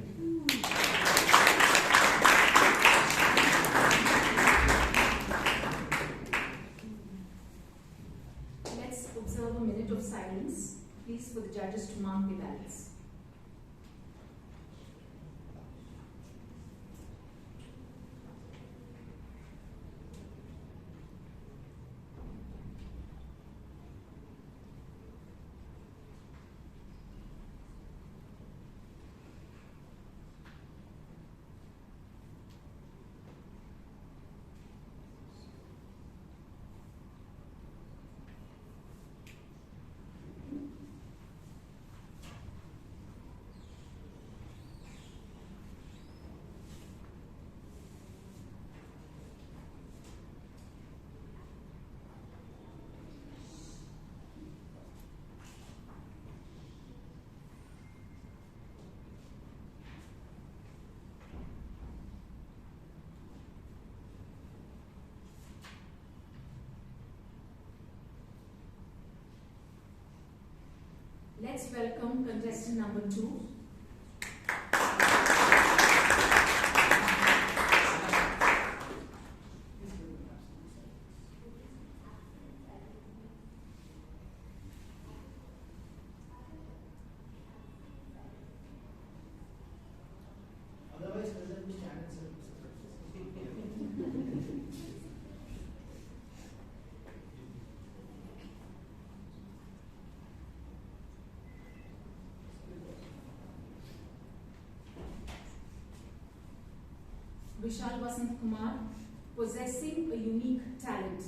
Speaker 14: Let's observe a minute of silence, please, for the judges to mark the ballots. Let's welcome contestant number 2.
Speaker 2: Otherwise, doesn't be channel service.
Speaker 14: Vishal Vasant Kumar, possessing a unique talent.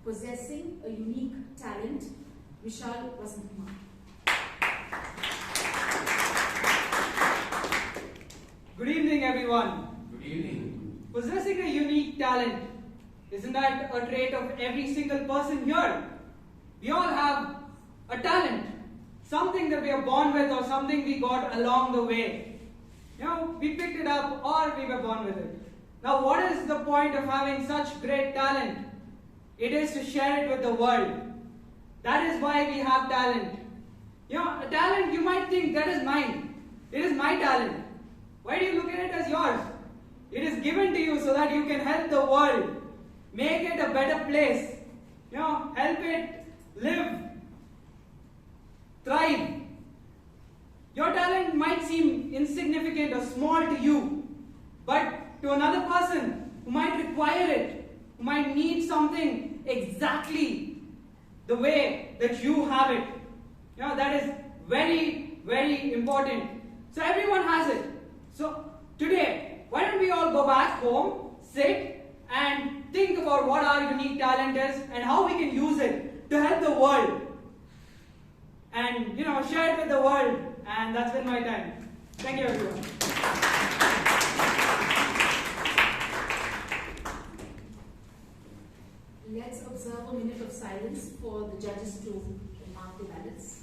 Speaker 14: Possessing a unique talent, Vishal Vasant Kumar.
Speaker 13: Good evening, everyone.
Speaker 15: Good evening.
Speaker 13: Possessing a unique talent, isn't that a trait of every single person here? We all have a talent, something that we are born with or something we got along the way. We picked it up or we were born with it. Now, what is the point of having such great talent? It is to share it with the world. That is why we have talent. A talent you might think that is mine. It is my talent. Why do you look at it as yours? It is given to you so that you can help the world, make it a better place, help it live, thrive. Your talent might seem insignificant or small to you, but to another person who might require it, who might need something exactly the way that you have it, that is very, very important. So everyone has it. So today, why don't we all go back home, sit and think about what our unique talent is and how we can use it to help the world. And share it with the world. And that's been my time. Thank you, everyone.
Speaker 14: Let's observe a minute of silence for the judges to mark the ballots.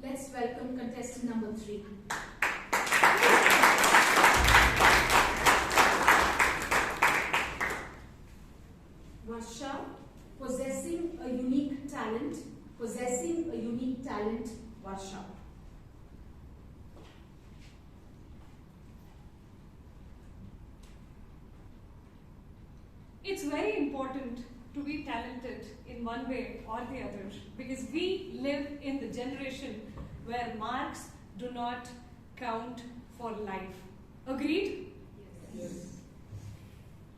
Speaker 14: Let's welcome contestant number 3. Varsha, possessing a unique talent, Varsha.
Speaker 8: It's very important to be talented in one way or the other, because we live in the generation where marks do not count for life. Agreed?
Speaker 14: Yes.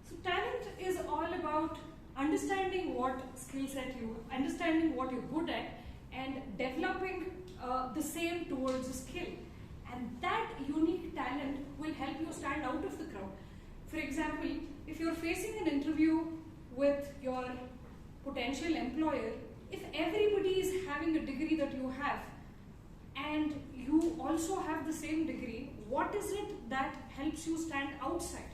Speaker 8: So talent is all about understanding what skill set understanding what you're good at, and developing the same towards a skill. And that unique talent will help you stand out of the crowd. For example, if you're facing an interview with your potential employer, if everybody is having a degree that you have and you also have the same degree, what is it that helps you stand outside?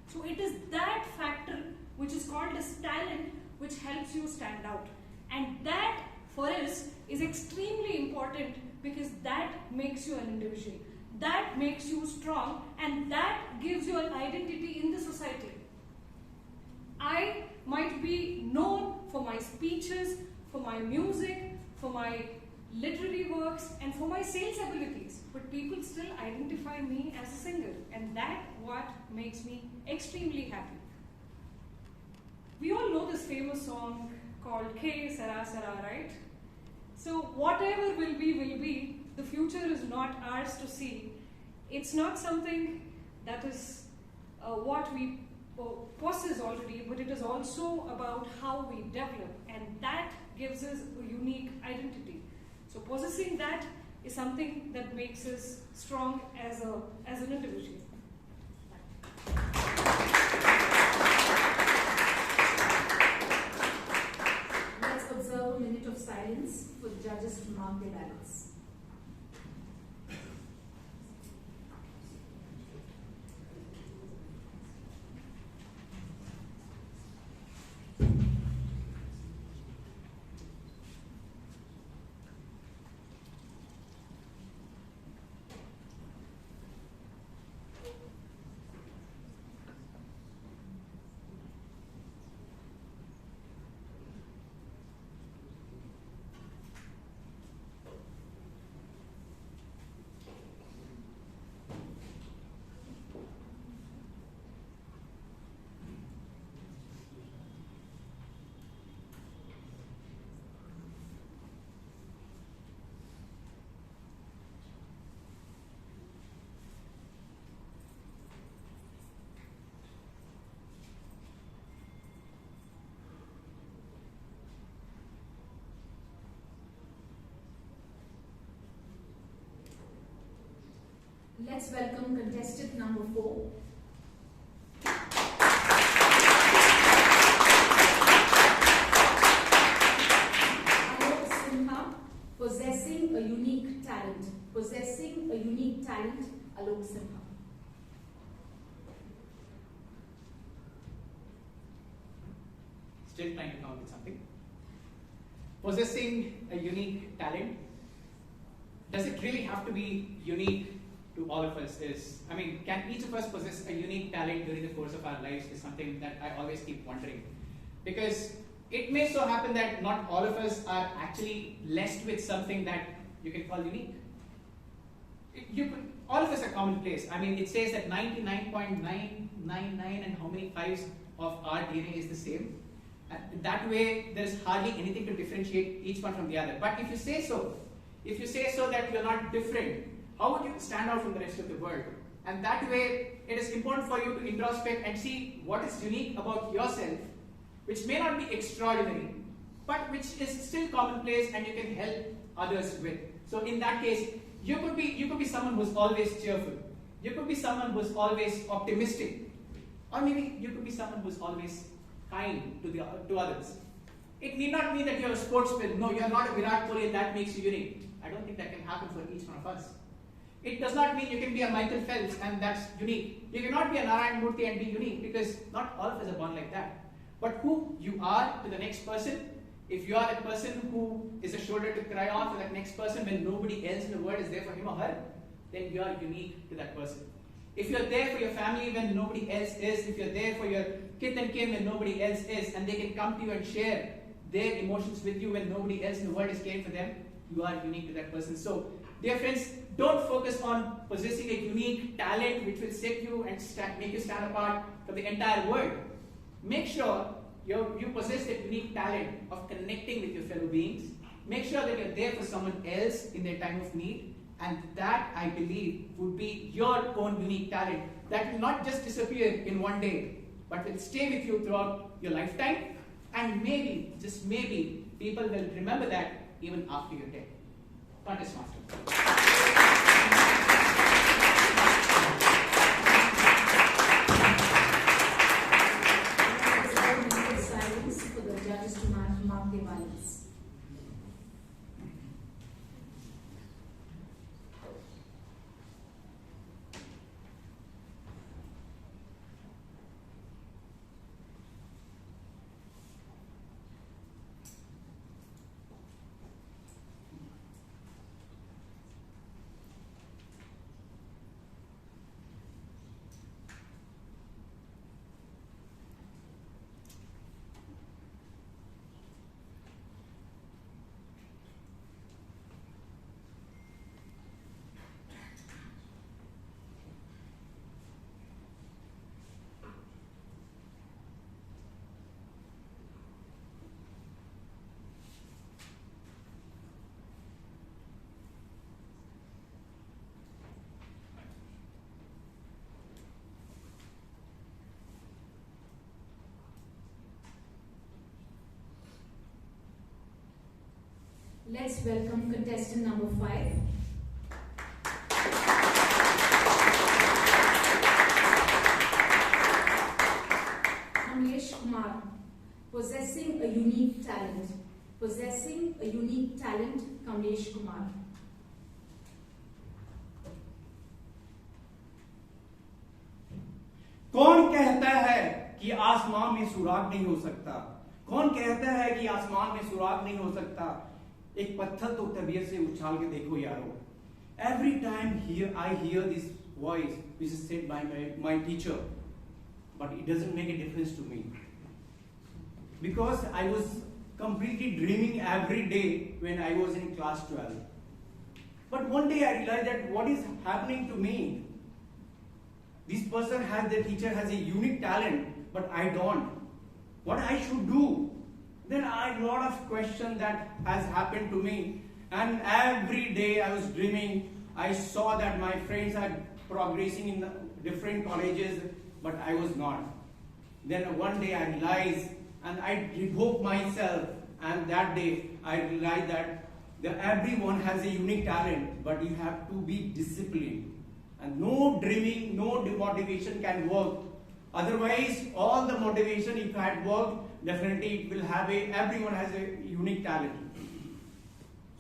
Speaker 8: So it is that factor which is called as talent which helps you stand out. And that for us is extremely important, because that makes you an individual. That makes you strong, and that gives you an identity in the society. I might be known for my speeches, for my music, for my literary works, and for my sales abilities, but people still identify me as a singer, and that's what makes me extremely happy. We all know this famous song called K Sara Sara, right? So whatever will be, the future is not ours to see. It's not something that is what we possess already, but it is also about how we develop, and that gives us a unique identity. So possessing that is something that makes us strong as an individual.
Speaker 14: Let's observe a minute of silence for the judges to mark their ballots. Let's welcome contestant number 4. Alok Sinha, possessing a unique talent. Possessing a unique talent, Alok Sinha.
Speaker 16: Still trying to come up with something. Possessing a unique talent. Does it really have to be unique to all of us? Can each of us possess a unique talent during the course of our lives is something that I always keep wondering. Because it may so happen that not all of us are actually blessed with something that you can call unique. All of us are commonplace. It says that 99.999 and how many 5s of our DNA is the same. That way, there's hardly anything to differentiate each one from the other. But if you say so that you're not different, how would you stand out from the rest of the world? And that way, it is important for you to introspect and see what is unique about yourself, which may not be extraordinary, but which is still commonplace and you can help others with. So in that case, you could be someone who's always cheerful. You could be someone who's always optimistic. Or maybe you could be someone who's always kind to others. It need not mean that you're a sportsman. No, you're not a Virat Kohli and that makes you unique. I don't think that can happen for each one of us. It does not mean you can be a Michael Phelps and that's unique. You cannot be a Narayan Murthy and be unique because not all of us are born like that. But who you are to the next person, if you are that person who is a shoulder to cry on for that next person when nobody else in the world is there for him or her, then you are unique to that person. If you're there for your family when nobody else is, if you're there for your kith and kin when nobody else is, and they can come to you and share their emotions with you when nobody else in the world is caring for them, you are unique to that person. So, dear friends, don't focus on possessing a unique talent which will set you and make you stand apart from the entire world. Make sure you possess that unique talent of connecting with your fellow beings. Make sure that you're there for someone else in their time of need. And that, I believe, would be your own unique talent that will not just disappear in one day, but will stay with you throughout your lifetime. And maybe, just maybe, people will remember that even after you're dead. Contest Master.
Speaker 14: Silence for the judges to mark their balance. Let's welcome contestant number 5. Kamlesh Kumar, possessing a unique talent. Possessing a unique talent, Kamlesh Kumar.
Speaker 5: कौन कहता है कि आसमान में सुराग नहीं हो सकता? कौन कहता है कि आसमान में सुराग नहीं हो सकता? एक पत्थर तो तबीयत से उछाल के देखो यारो. Every time I hear this voice which is said by my teacher, but it doesn't make a difference to me. Because I was completely dreaming every day when I was in class 12. But one day I realized that what is happening to me? This person the teacher has a unique talent, but I don't. What I should do? Then I had a lot of questions that has happened to me. And every day I was dreaming. I saw that my friends are progressing in different colleges, but I was not. Then one day I realized, and I revoked myself, and that day I realized that everyone has a unique talent, but you have to be disciplined. and no dreaming, no motivation can work. Otherwise, all the motivation, if it had worked, definitely it will have everyone has a unique talent.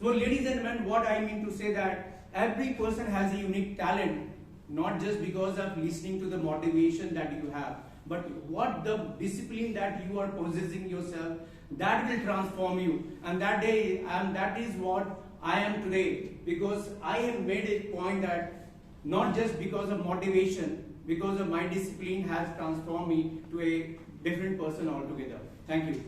Speaker 5: So ladies and gentlemen, what I mean to say that every person has a unique talent, not just because of listening to the motivation that you have, but what the discipline that you are possessing yourself, that will transform you. And that is what I am today, because I have made a point that not just because of motivation, because of my discipline has transformed me to a different person altogether. Thank you.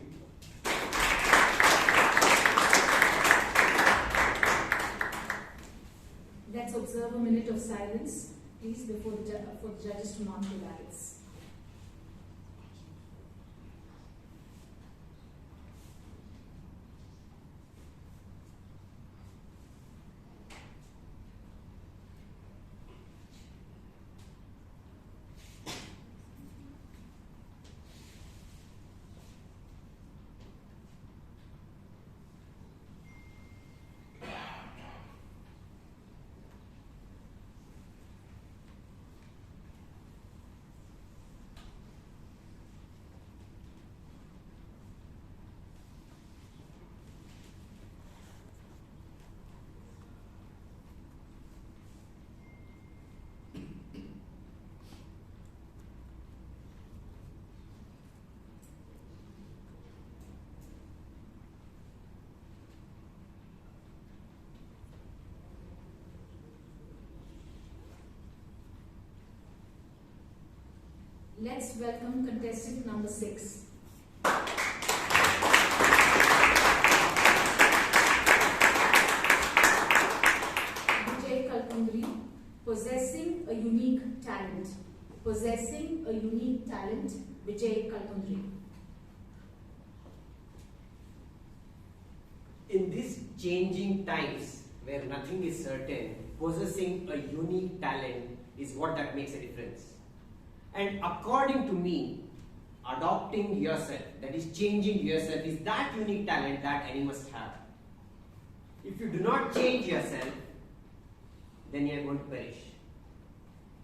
Speaker 14: Let's observe a minute of silence, please, before for the judges to mark the ballots. Let's welcome contestant number 6. Vijay Kalpundri, possessing a unique talent. Possessing a unique talent, Vijay Kalpundri.
Speaker 9: In these changing times where nothing is certain, possessing a unique talent is what that makes a difference. And according to me, adopting yourself, that is changing yourself, is that unique talent that any must have. If you do not change yourself, then you are going to perish.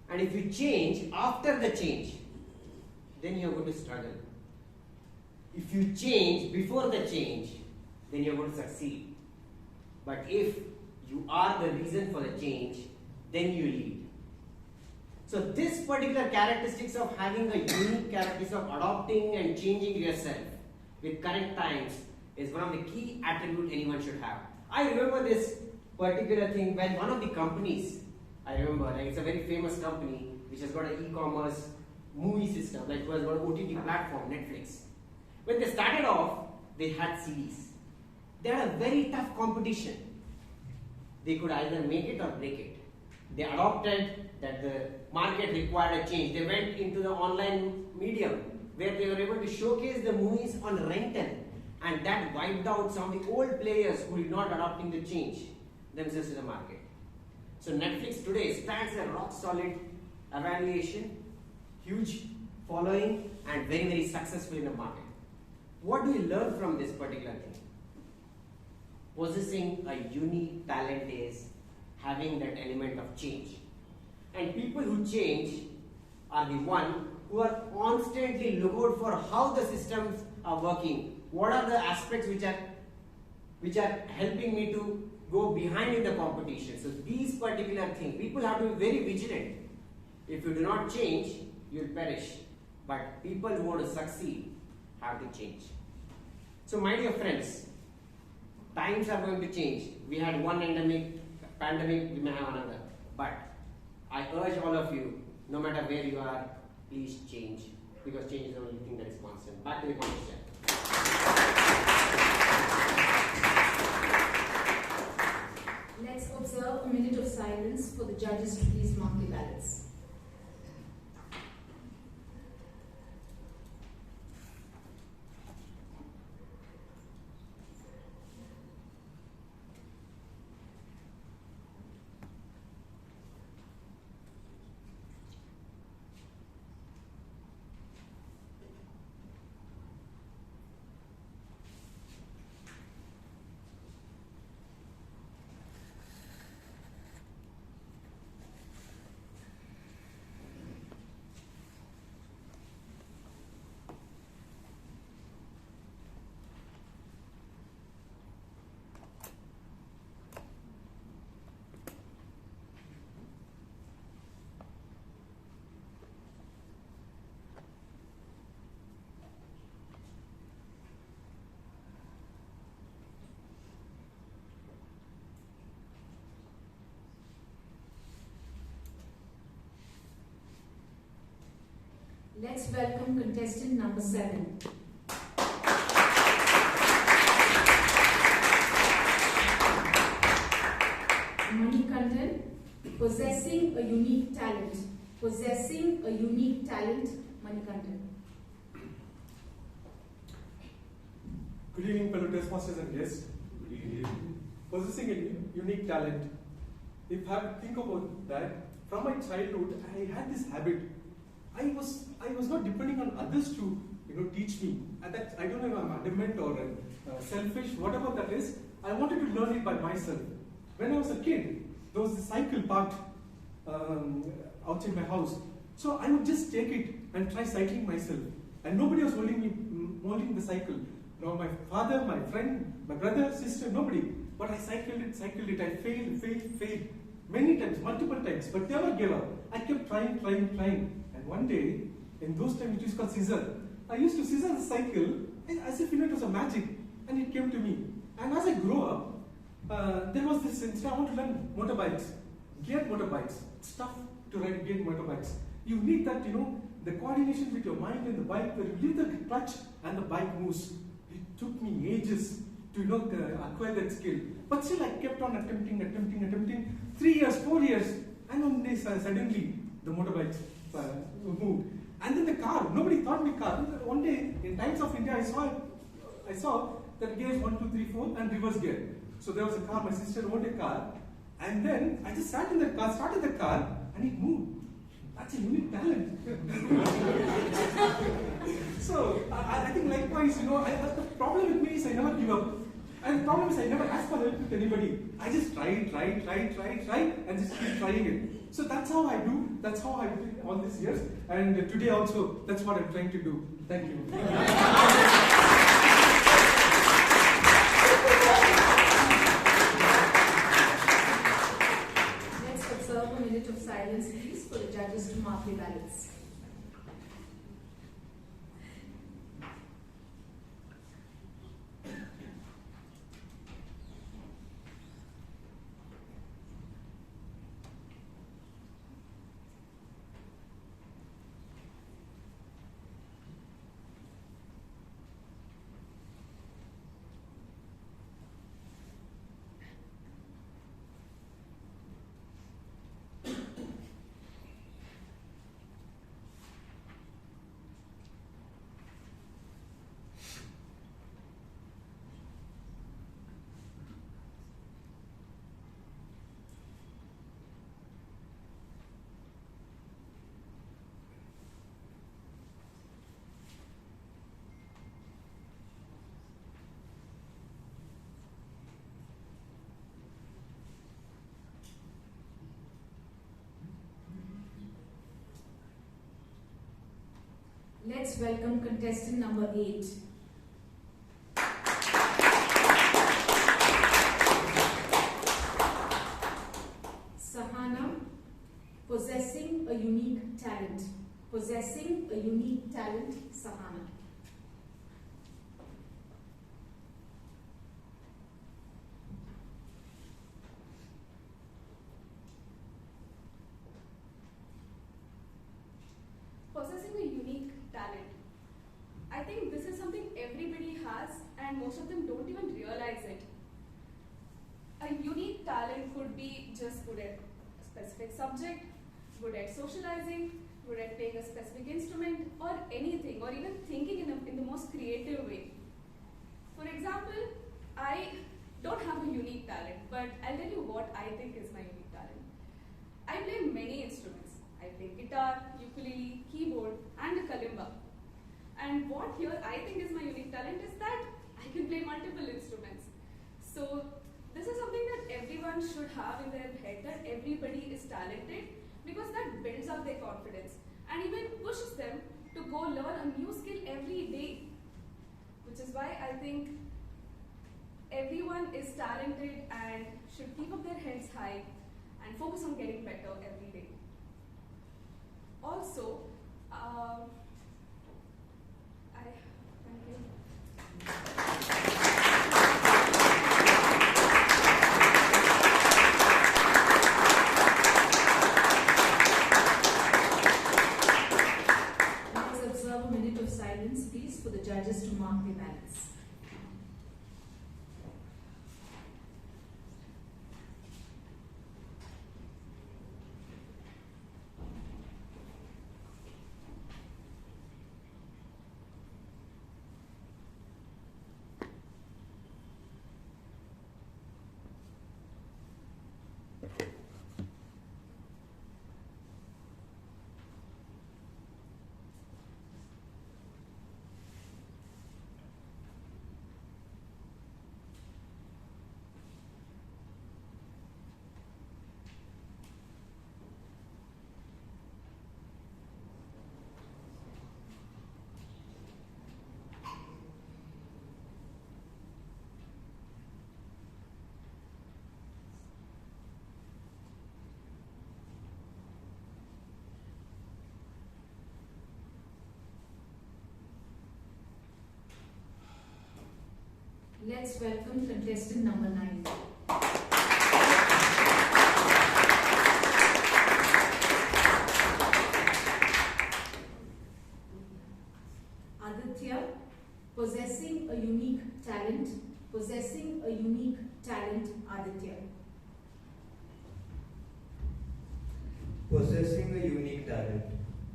Speaker 9: And if you change after the change, then you are going to struggle. If you change before the change, then you are going to succeed. But if you are the reason for the change, then you lead. So this particular characteristics of having a unique characteristics of adopting and changing yourself with current times is one of the key attributes anyone should have. I remember this particular thing when one of the companies, I remember, like it's a very famous company which has got an e-commerce movie system, like it was got an OTT platform, Netflix. When they started off, they had CDs. They had a very tough competition. They could either make it or break it. They adopted that the market required a change. They went into the online medium where they were able to showcase the movies on rental, and that wiped out some of the old players who did not adopting the change themselves to the market. So Netflix today stands a rock solid evaluation, huge following, and very, very successful in the market. What do we learn from this particular thing? Possessing a unique talent is having that element of change. And people who change are the one who are constantly look out for how the systems are working. What are the aspects which are helping me to go behind in the competition? So these particular things, people have to be very vigilant. If you do not change, you will perish. But people who want to succeed have to change. So my dear friends, times are going to change. We had one pandemic, we may have another. But I urge all of you, no matter where you are, please change. Because change is the only thing that is constant. Back to the competition.
Speaker 14: Let's observe a minute of silence for the judges to please mark the ballots. Let's welcome contestant number 7. Manikandan, possessing a unique talent. Possessing a unique talent, Manikandan.
Speaker 17: Good evening, fellow Toastmasters and guests. Possessing a unique talent. If I think about that, from my childhood, I had this habit. I was not depending on others to teach me. And that I don't know if I'm adamant or selfish, whatever that is. I wanted to learn it by myself. When I was a kid, there was a cycle parked outside my house. So I would just take it and try cycling myself. And nobody was holding the cycle. No, my father, my friend, my brother, sister, nobody. But I cycled it. I failed. Many times, multiple times, but never gave up. I kept trying. And one day, in those times it was called scissor. I used to scissor the cycle as if it was a magic. And it came to me. And as I grew up, there was this instinct, I want to learn motorbikes. Geared motorbikes. It's tough to ride geared motorbikes. You need that, the coordination with your mind and the bike, where you leave the clutch and the bike moves. It took me ages to acquire that skill. But still I kept on attempting. 3 years, 4 years, and one day suddenly the motorbikes moved. And then the car, nobody taught me car. One day in Times of India I saw that gears 1, 2, 3, 4 and reverse gear. So there was a car, my sister owned a car, and then I just sat in the car, started the car, and it moved. That's a unique talent. So I think likewise, the problem with me is I never give up. And the problem is I never ask for help with anybody. I just try, and just keep trying it. So that's how I do. That's how I do all these years. And today also, that's what I'm trying to do. Thank you.
Speaker 14: Let's observe a minute of silence, please, for the judges to mark their ballots. Let's welcome contestant number 8. Sahana, possessing a unique talent. Possessing a unique talent, Sahana.
Speaker 18: Possessing a unique talent. I think this is something everybody has, and most of them don't even realize it. A unique talent could be just good at a specific subject, good at socializing, good at playing a specific instrument, or anything, or even thinking in the most creative way. For example, I don't have a unique talent, but I'll tell you what I think is my unique talent. I play many instruments. I play guitar, ukulele, keyboard, and a kalimba. And what here I think is my unique talent is that I can play multiple instruments. So this is something that everyone should have in their head, that everybody is talented, because that builds up their confidence and even pushes them to go learn a new skill every day. Which is why I think everyone is talented and should keep up their heads high and focus on getting better every day. Also, thank you.
Speaker 14: Now, judges to mark their balance. Let's welcome contestant number 9. Aditya, possessing a unique talent, Aditya.
Speaker 19: Possessing a unique talent.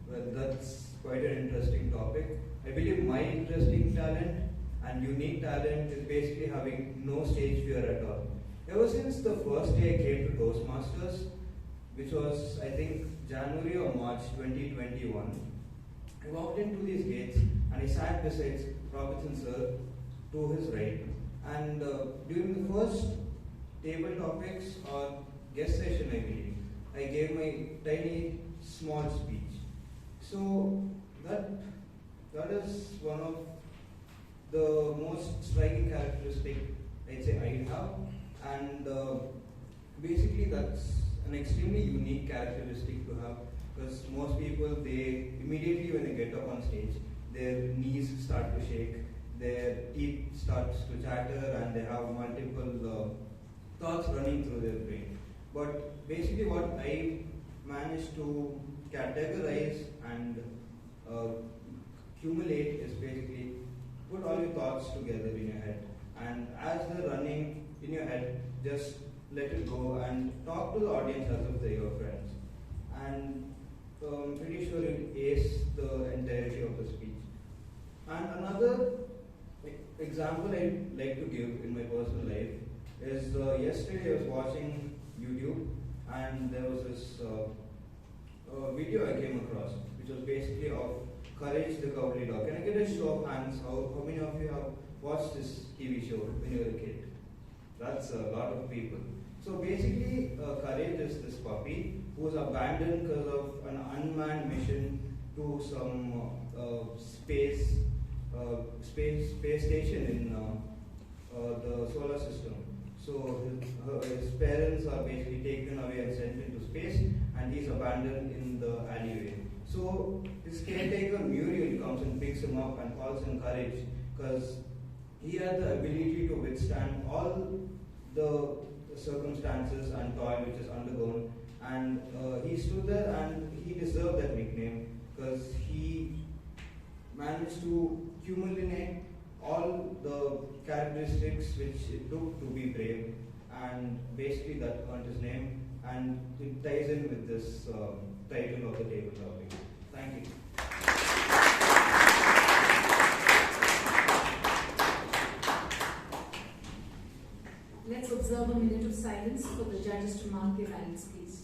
Speaker 19: Well, that's quite an interesting topic. I believe my interesting talent and unique talent is basically having no stage fear at all. Ever since the first day I came to Toastmasters, which was I think January or March 2021, I walked into these gates and I sat beside Robertson sir to his right. And during the first table topics or guest session, I believe, I gave my tiny small speech. So that is one of the most striking characteristic I'd say I have, and basically that's an extremely unique characteristic to have, because most people, they immediately when they get up on stage, their knees start to shake, their teeth starts to chatter, and they have multiple thoughts running through their brain. But basically what I managed to categorize and accumulate is basically put all your thoughts together in your head, and as they're running in your head, just let it go and talk to the audience as if they're your friends. And I'm pretty sure you'll ace the entirety of the speech. And another example I'd like to give in my personal life is yesterday I was watching YouTube, and there was this video I came across, which was basically of Courage the Cowardly Dog. Can I get a show of hands? How many of you have watched this TV show when you were a kid? That's a lot of people. So basically, Courage is this puppy who was abandoned because of an unmanned mission to some space station in the solar system. So his parents are basically taken away and sent into space, and he's abandoned in the alleyway. So his caretaker Muriel comes and picks him up and calls him Courage, because he had the ability to withstand all the circumstances and toil which is undergone, and he stood there and he deserved that nickname because he managed to accumulate all the characteristics which it took to be brave, and basically that earned his name, and it ties in with this title of the table topic. Thank you.
Speaker 14: Let's observe a minute of silence for the judges to mark their balance, please.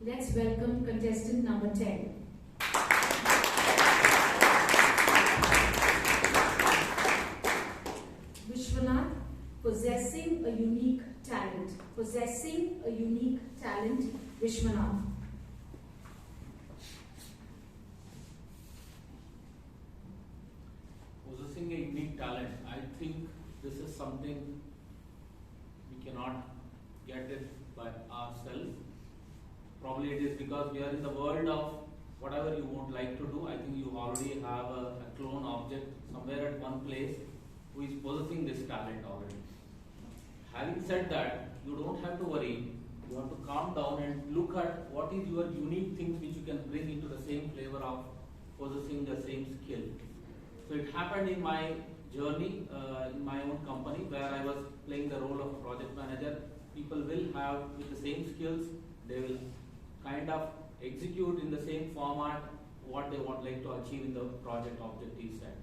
Speaker 14: Let's welcome contestant number 10. Vishwanath, possessing a unique talent. Possessing a unique talent, Vishwanath.
Speaker 12: Possessing a unique talent, I think this is something we cannot get it by ourselves. Probably it is because we are in the world of whatever you would like to do. I think you already have a clone object somewhere at one place who is possessing this talent already. Having said that, you don't have to worry. You have to calm down and look at what is your unique things which you can bring into the same flavor of possessing the same skill. So it happened in my journey in my own company where I was playing the role of a project manager. People will have with the same skills, they will kind of execute in the same format what they would like to achieve in the project objective set.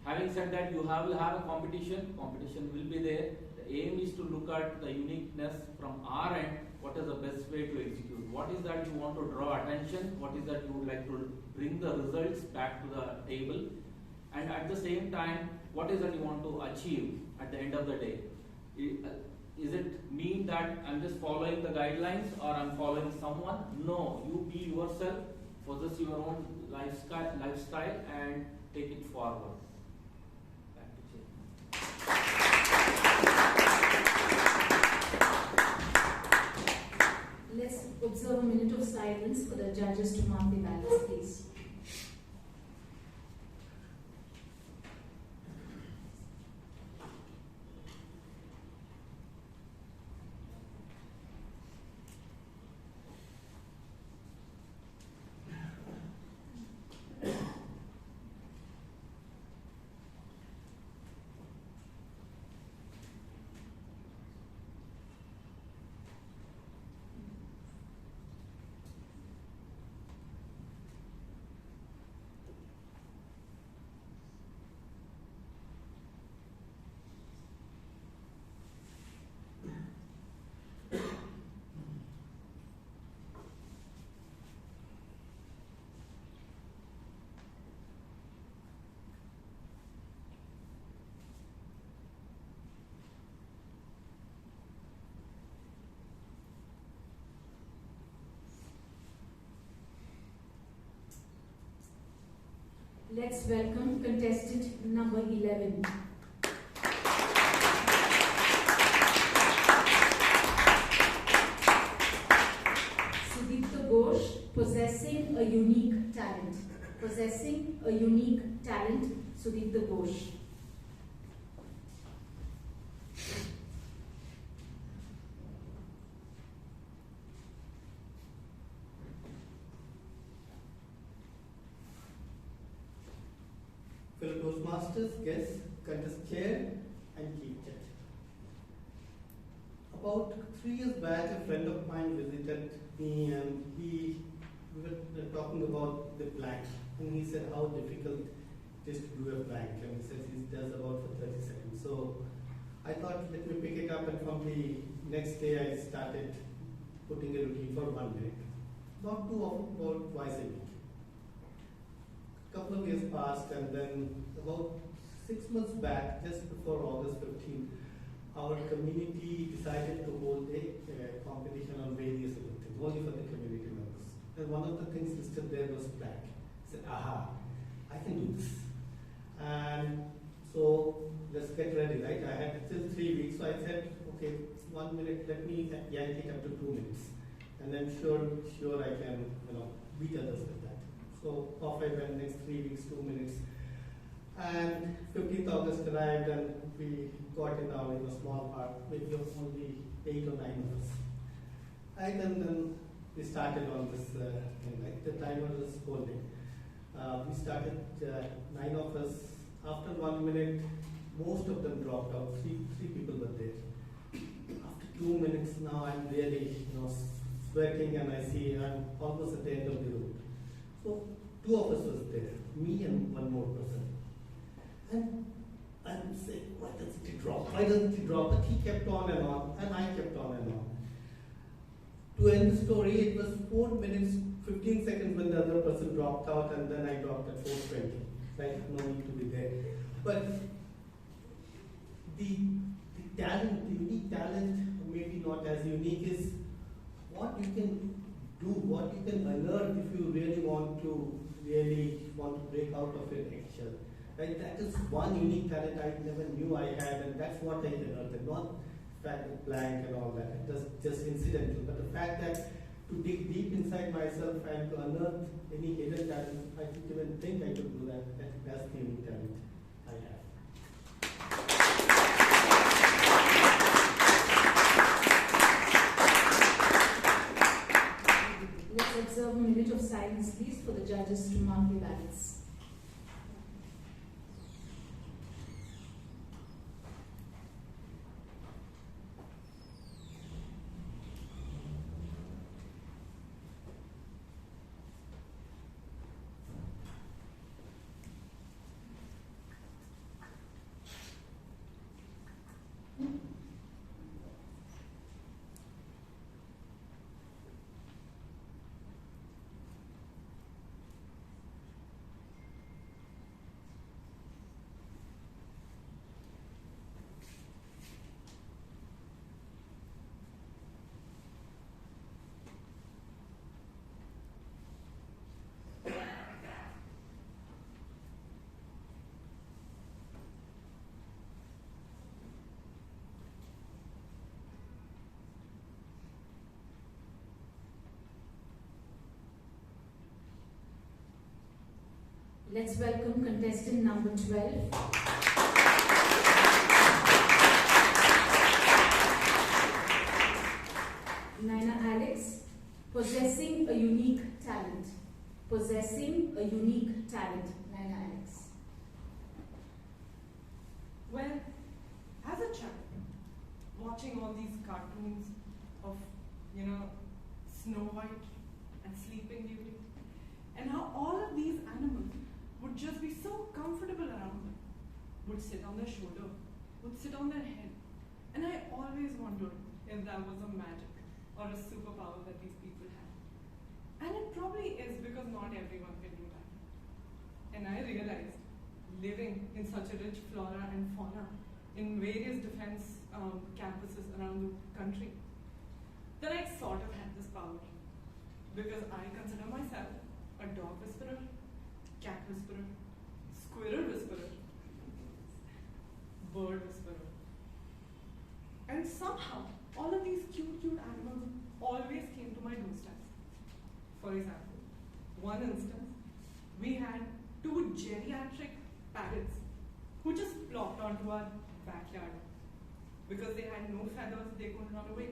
Speaker 12: Having said that, you will have a competition. Competition will be there. The aim is to look at the uniqueness from our end. What is the best way to execute? What is that you want to draw attention? What is that you would like to bring the results back to the table? And at the same time, what is that you want to achieve at the end of the day? Is it mean that I'm just following the guidelines or I'm following someone? No, you be yourself, possess your own lifestyle and take it forward. Back to Jay.
Speaker 14: Let's observe a minute of silence for the judges to mark the ballots, please. Let's welcome contestant number 11. Sudipta Ghosh, possessing a unique talent. Possessing a unique talent, Sudipta Ghosh.
Speaker 11: Fellow Toastmasters, guests, contest chair and chief judge. About 3 years back, a friend of mine visited me and we were talking about the plank. And he said how difficult it is to do a plank. And he said he does about for 30 seconds. So I thought, let me pick it up, and from the next day I started putting a routine for 1 minute. Not too often, about twice a week. Couple of years passed, and then about 6 months back, just before August 15th, our community decided to hold a competition on various other things, only for the community members. And one of the things listed there was plank. I said, aha, I can do this. And so let's get ready, right? I had still 3 weeks, so I said, okay, 1 minute, let me yank it up to 2 minutes. And then sure I can, beat others with that. So off I went next 3 weeks, 2 minutes. And 15th August arrived, and we got in our small park, maybe only 8 or 9 of us. Right, and then we started on this thing, like the timer was holding. We started 9 of us. After 1 minute, most of them dropped out. Three people were there. After 2 minutes now, I'm really sweating, and I see I'm almost at the end of the road. So 2 of us was there, me and 1 more person. And I'm saying, why doesn't he drop? Why doesn't he drop? But he kept on, and I kept on. To end the story, it was 4 minutes, 15 seconds when the other person dropped out, and then I dropped at 4:20. Like, no need to be there. But the talent, the unique talent, maybe not as unique, is what you can do, what you can unearth if you really want to break out of your eggshell. Right? That is one unique talent I never knew I had, and that's what I unearthed. Not fact of blank and all that. It was just incidental. But the fact that to dig deep inside myself and to unearth any hidden talent, I didn't even think I could do that. That's the unique talent I have.
Speaker 14: Let's observe a minute of silence, please, for the judges to mark their ballots. Let's welcome contestant number 12. Naina Alex, possessing a unique talent. Possessing a unique talent, Naina Alex.
Speaker 20: Well, as a child, watching all these cartoons of, Snow White and Sleeping Beauty, and how all of these animals would just be so comfortable around them, would sit on their shoulder, would sit on their head. And I always wondered if that was a magic or a superpower that these people have. And it probably is, because not everyone can do that. And I realized, living in such a rich flora and fauna in various defense campuses around the country, that I sort of had this power. Because I consider myself a dog whisperer, cat whisperer, squirrel whisperer, bird whisperer. And somehow, all of these cute animals always came to my doorstep. For example, one instance, we had 2 geriatric parrots who just plopped onto our backyard. Because they had no feathers, they couldn't run away.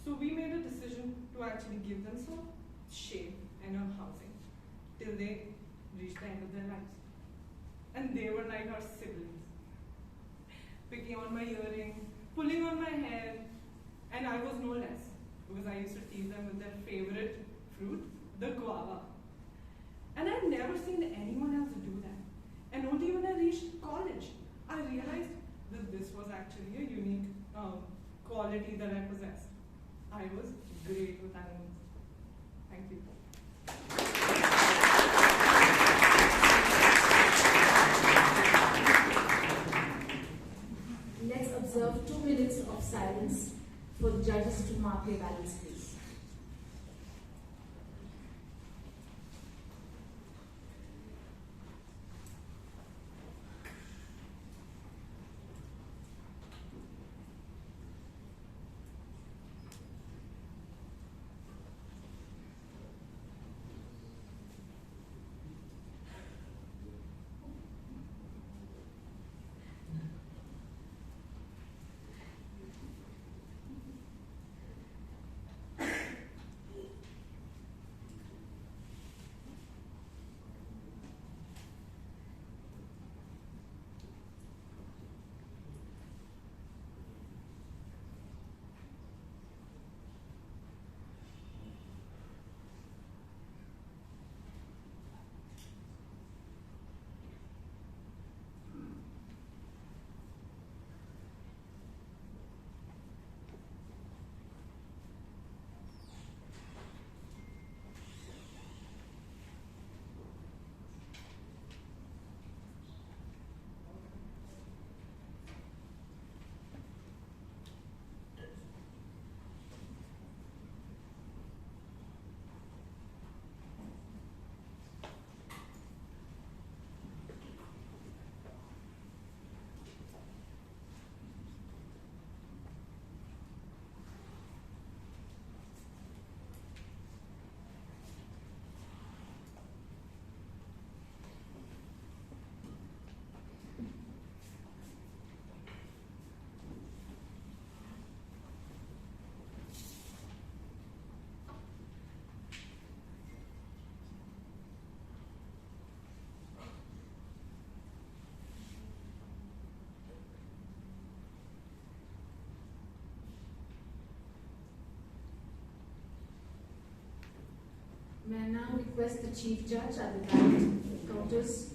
Speaker 20: So we made a decision to actually give them some shade and a housing till they reached the end of their lives. And they were like our siblings, picking on my earring, pulling on my hair, and I was no less, because I used to tease them with their favorite fruit, the guava. And I'd never seen anyone else do that. And only when I reached college, I realized that this was actually a unique quality that I possessed. I was great with animals. Thank you.
Speaker 14: Let's observe 2 minutes of silence for the judges to mark their ballots, please. May I now request the Chief Judge at the ballot counters.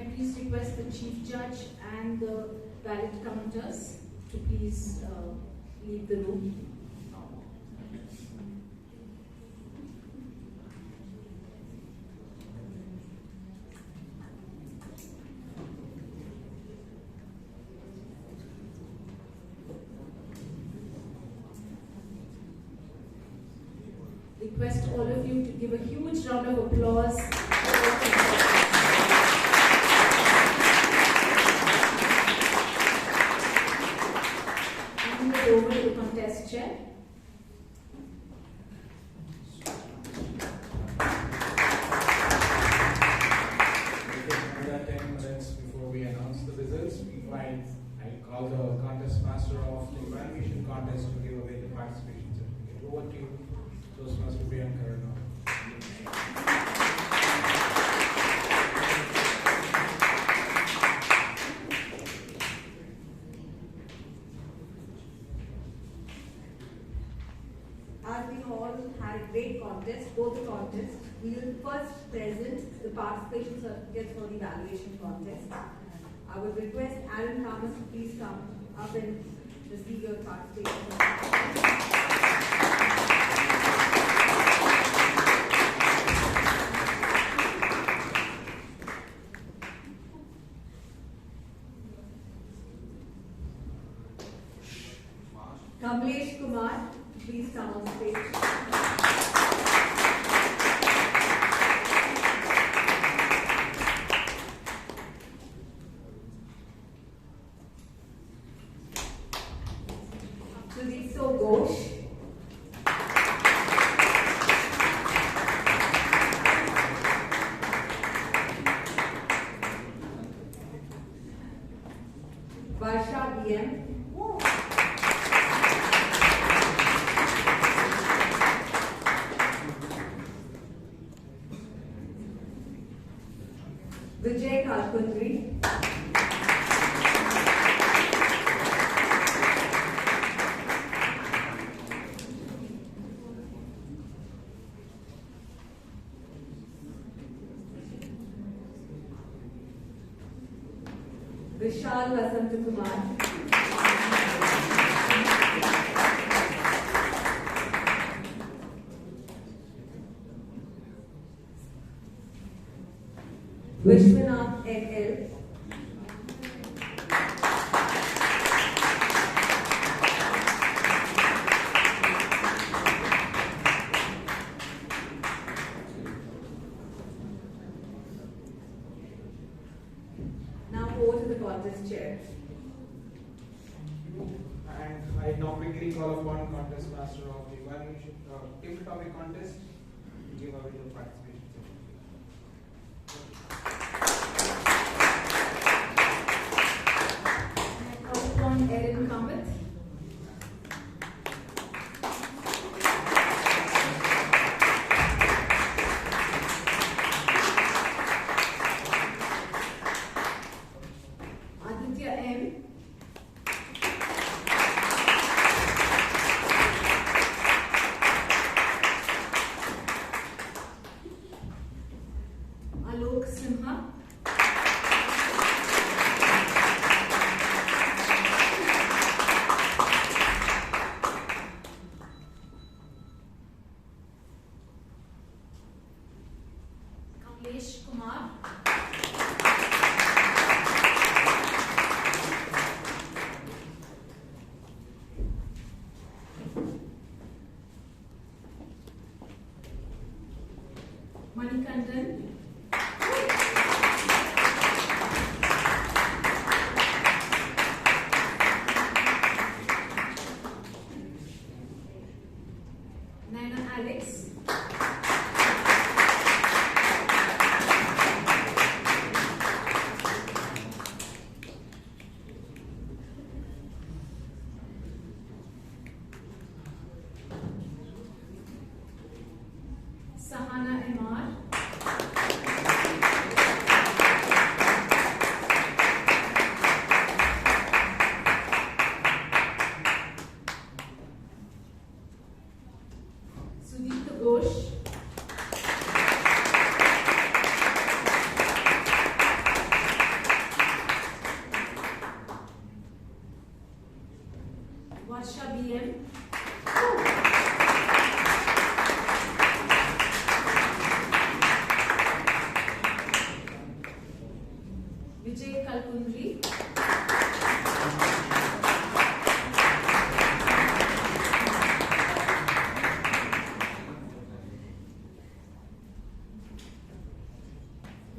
Speaker 14: I please request the Chief Judge and the ballot counters to please leave the room. Request all of you to give a huge round of applause. And hand over to the contest chair.
Speaker 3: Another 10 minutes before we announce the results, I call the contest master of the evaluation contest to give away the participation certificate. Over to you, Toastmaster Priyanka.
Speaker 4: As we all had a great contest, both the contests, we will first present the participation certificates for the evaluation contest. I would request Aaron Thomas to please come up and receive your participation certificate. Kamlesh Kumar, please come on stage. So Ghosh. Varsha BM. Vijay Kalkundri. Vishal Vasant Kumar. Vishwanath NL. Now over to the contest chair.
Speaker 3: And I now quickly call upon contest master of the evaluation table topic contest to give away the participation certificate.
Speaker 14: I call upon Erin Kamath. Aditya M. Alok Simha. Kamlesh Kumar. Manikandan. Naina Alex. Sahana Emar.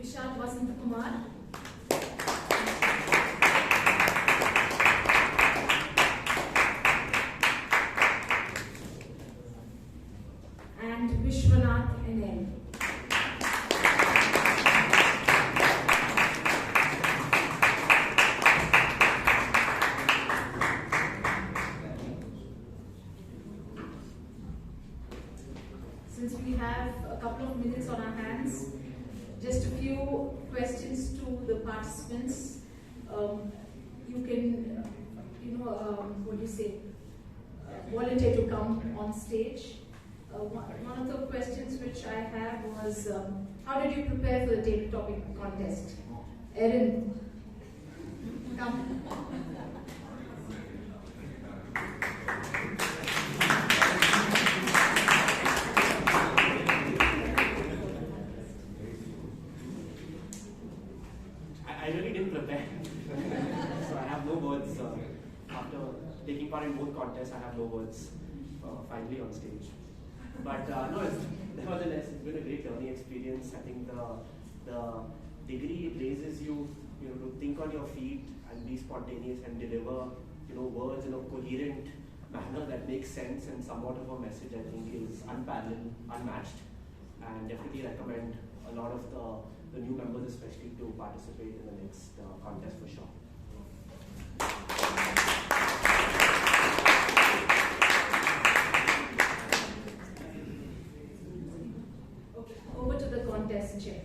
Speaker 14: Vishal Vasantakumar. And Vishwanath NL. Since we have a couple of minutes on our hands, just a few questions to the participants. You can, volunteer to come on stage. One of the questions which I have was, how did you prepare for the table topic contest? Erin, come.
Speaker 21: I really didn't prepare. So I have no words. After taking part in both contests, I have no words finally on stage. But nevertheless, it's been a great learning experience. I think the degree it raises you, to think on your feet and be spontaneous and deliver, words in a coherent manner that makes sense and somewhat of a message. I think is unparalleled, unmatched, and definitely recommend a lot of the new members, especially, to participate in the next contest for sure.
Speaker 14: Okay, over to the contest chair.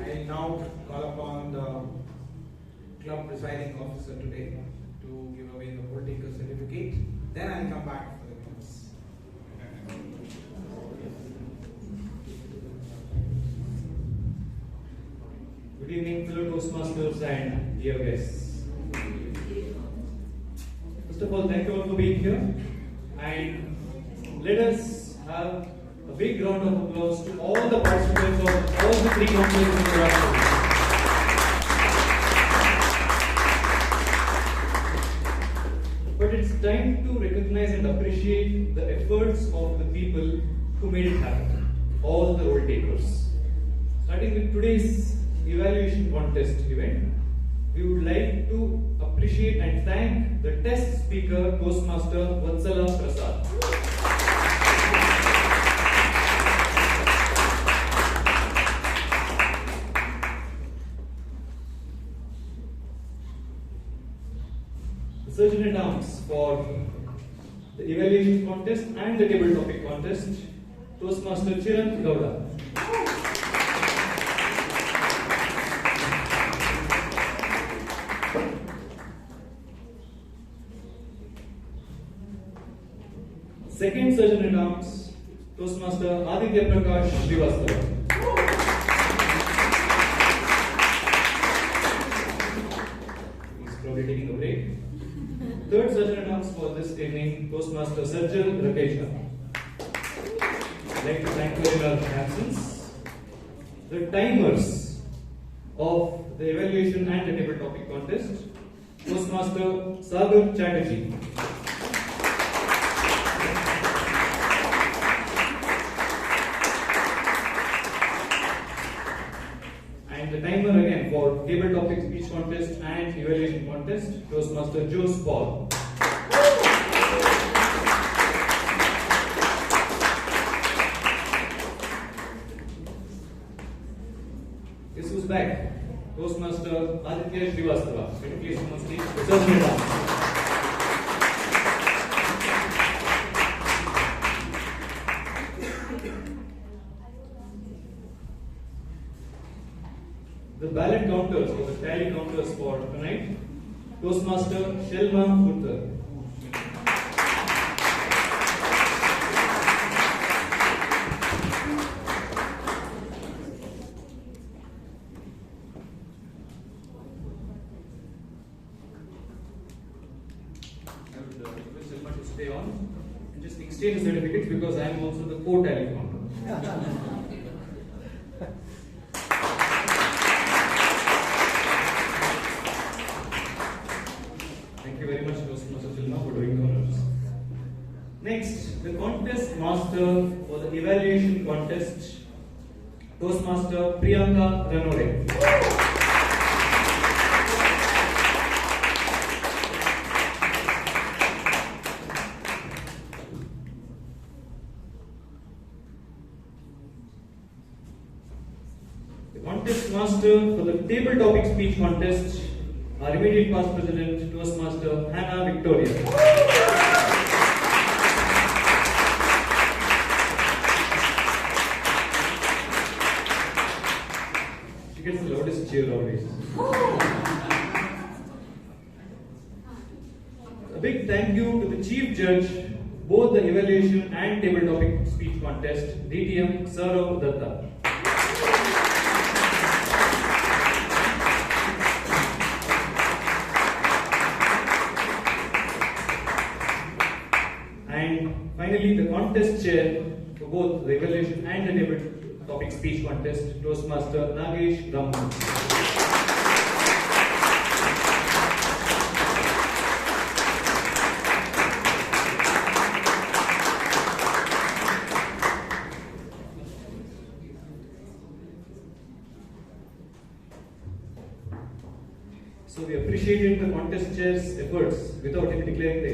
Speaker 3: I now call upon the club presiding officer today to give away the Vote Taker certificate. Then I'll come back for the winners.
Speaker 1: Good evening, fellow Toastmasters and dear guests. First of all, thank you all for being here. And let us have a big round of applause to all the participants of all the three competitions in the raffle. But it's time to recognize and appreciate the efforts of the people who made it happen, all the role takers. Starting with today's evaluation contest event, we would like to appreciate and thank the test speaker, Toastmaster Vatsala Prasad. The Surgeon-at-Arms for the evaluation contest and the table topic contest, Toastmaster Chiran Gowda. Second Surgeon-at-Arms, Toastmaster Aditya Prakash Srivastava. He's probably taking a break. Third Surgeon-at-Arms for this evening, Toastmaster Sajjal Rakesha. I'd like to thank you in our absence. The timers of the evaluation and the table topic contest, Toastmaster Sagar Chatterjee. The timer again for table topic speech contest and evaluation contest, Toastmaster Jose Paul. Guess who's back? Toastmaster Aditya Srivastava. Can you please come on stage? The ballot counters or the tally counters for tonight, Toastmaster Shelma Uttar. I would request Shelma to stay on and just exchange the certificates because I am also the co-tally counter.
Speaker 7: Next, the contest master for the evaluation contest, Toastmaster Priyanka Ranore. The contest master for the table topic speech contest, our immediate past president, Toastmaster Hannah Victoria. She gets the loudest cheer always. A big thank you to the chief judge, both the evaluation and table topic speech contest, DTM Saurav Datta. And finally, the contest chair for both the evaluation and the table topic speech contest, Toastmaster Nagesh Ramman. So we appreciated the contest chair's efforts without even declaring the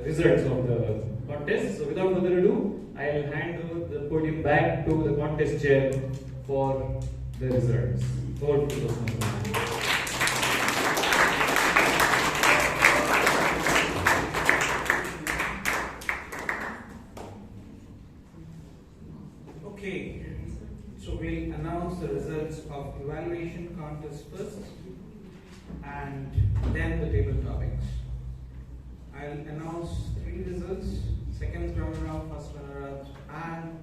Speaker 7: results of the contest. So without further ado, I'll hand over the podium back to the contest chair for the results. Over to Toastmaster.
Speaker 3: Okay, so we'll announce the results of evaluation contest first and then the table topics. I'll announce 3 results: second runner-up, first runner-up, and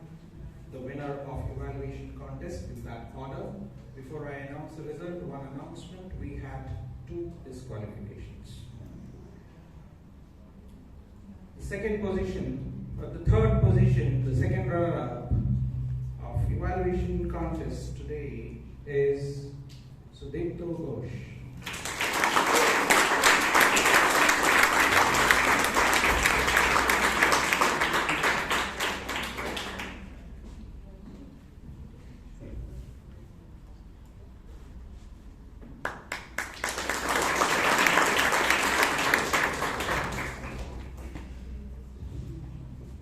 Speaker 3: the winner of evaluation contest in that order. Before I announce the result, one announcement: we had 2 disqualifications. The second position, or the third position, the second runner-up of evaluation contest today is Sudipto Ghosh.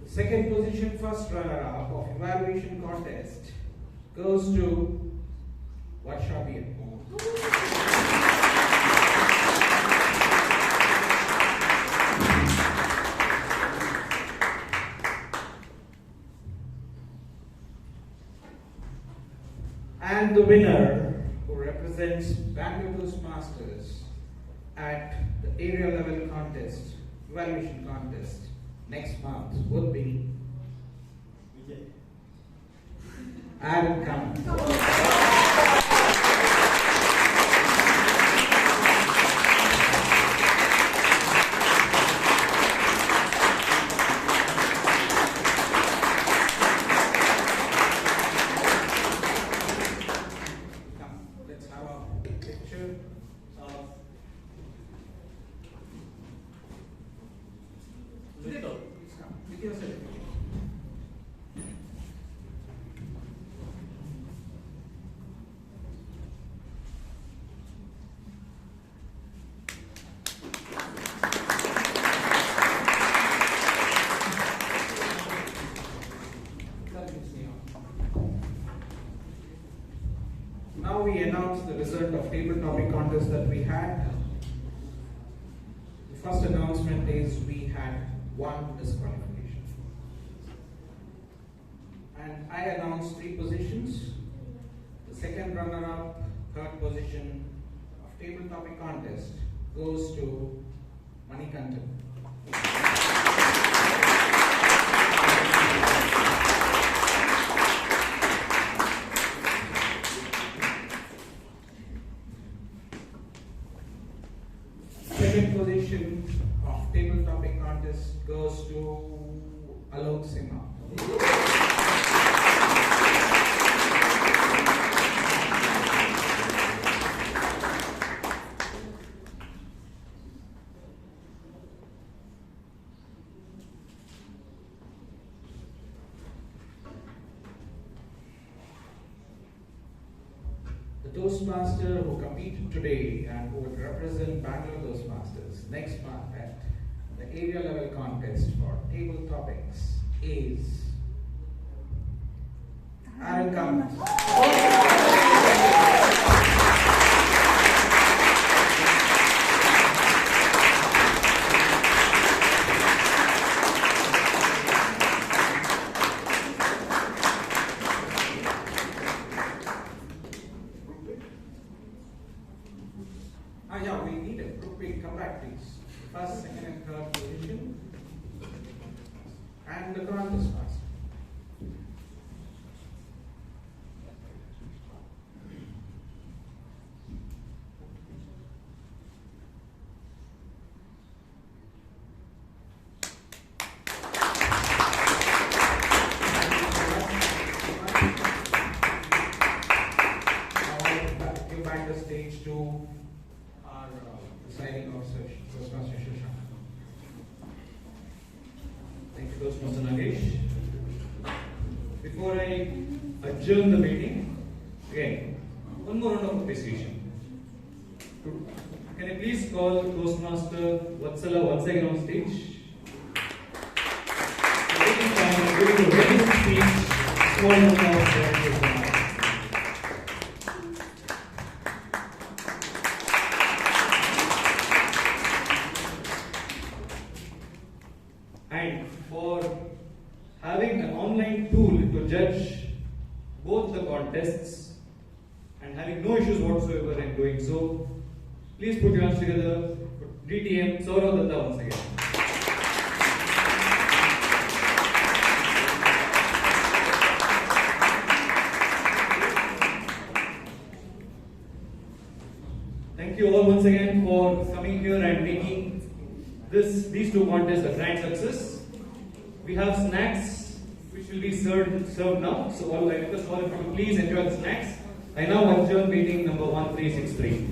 Speaker 3: Second position, first runner-up of evaluation contest goes to Varshabia. And the winner, who represents Bangalore Toastmasters at the area level contest, evaluation contest, next month would be Aaron Khan. Let's have a picture. Little. With yourself. Now we announce the result of table topic contest that we had. The first announcement is we had 1 disqualification. And I announced 3 positions. The second runner-up, third position of table topic contest goes to Manikantan. Second position of table topic contest goes to Alok Simha. The Toastmaster who competed today and who would represent Bangalore Toastmasters next month at the area level contest for table topics is Aaron Cummins. Yeah, we need a group. Come back, please. First, second, and third position. And the contest master. Give back the stage to our presiding officer, Toastmaster Shushan. Thank you, Toastmaster Nagesh. Before I adjourn the meeting, again, one more round of appreciation. Can I please call Toastmaster Vatsala once again on stage? Taking time, giving a very speech, small amount of time. And for having an online tool to judge both the contests and having no issues whatsoever in doing so, please put your hands together for DTM Saurav Datta once again. Thank you all once again for coming here and making these two contests a grand success. We have snacks which will be served now. So I request all of you to please enjoy the snacks. I now adjourn meeting number 1363.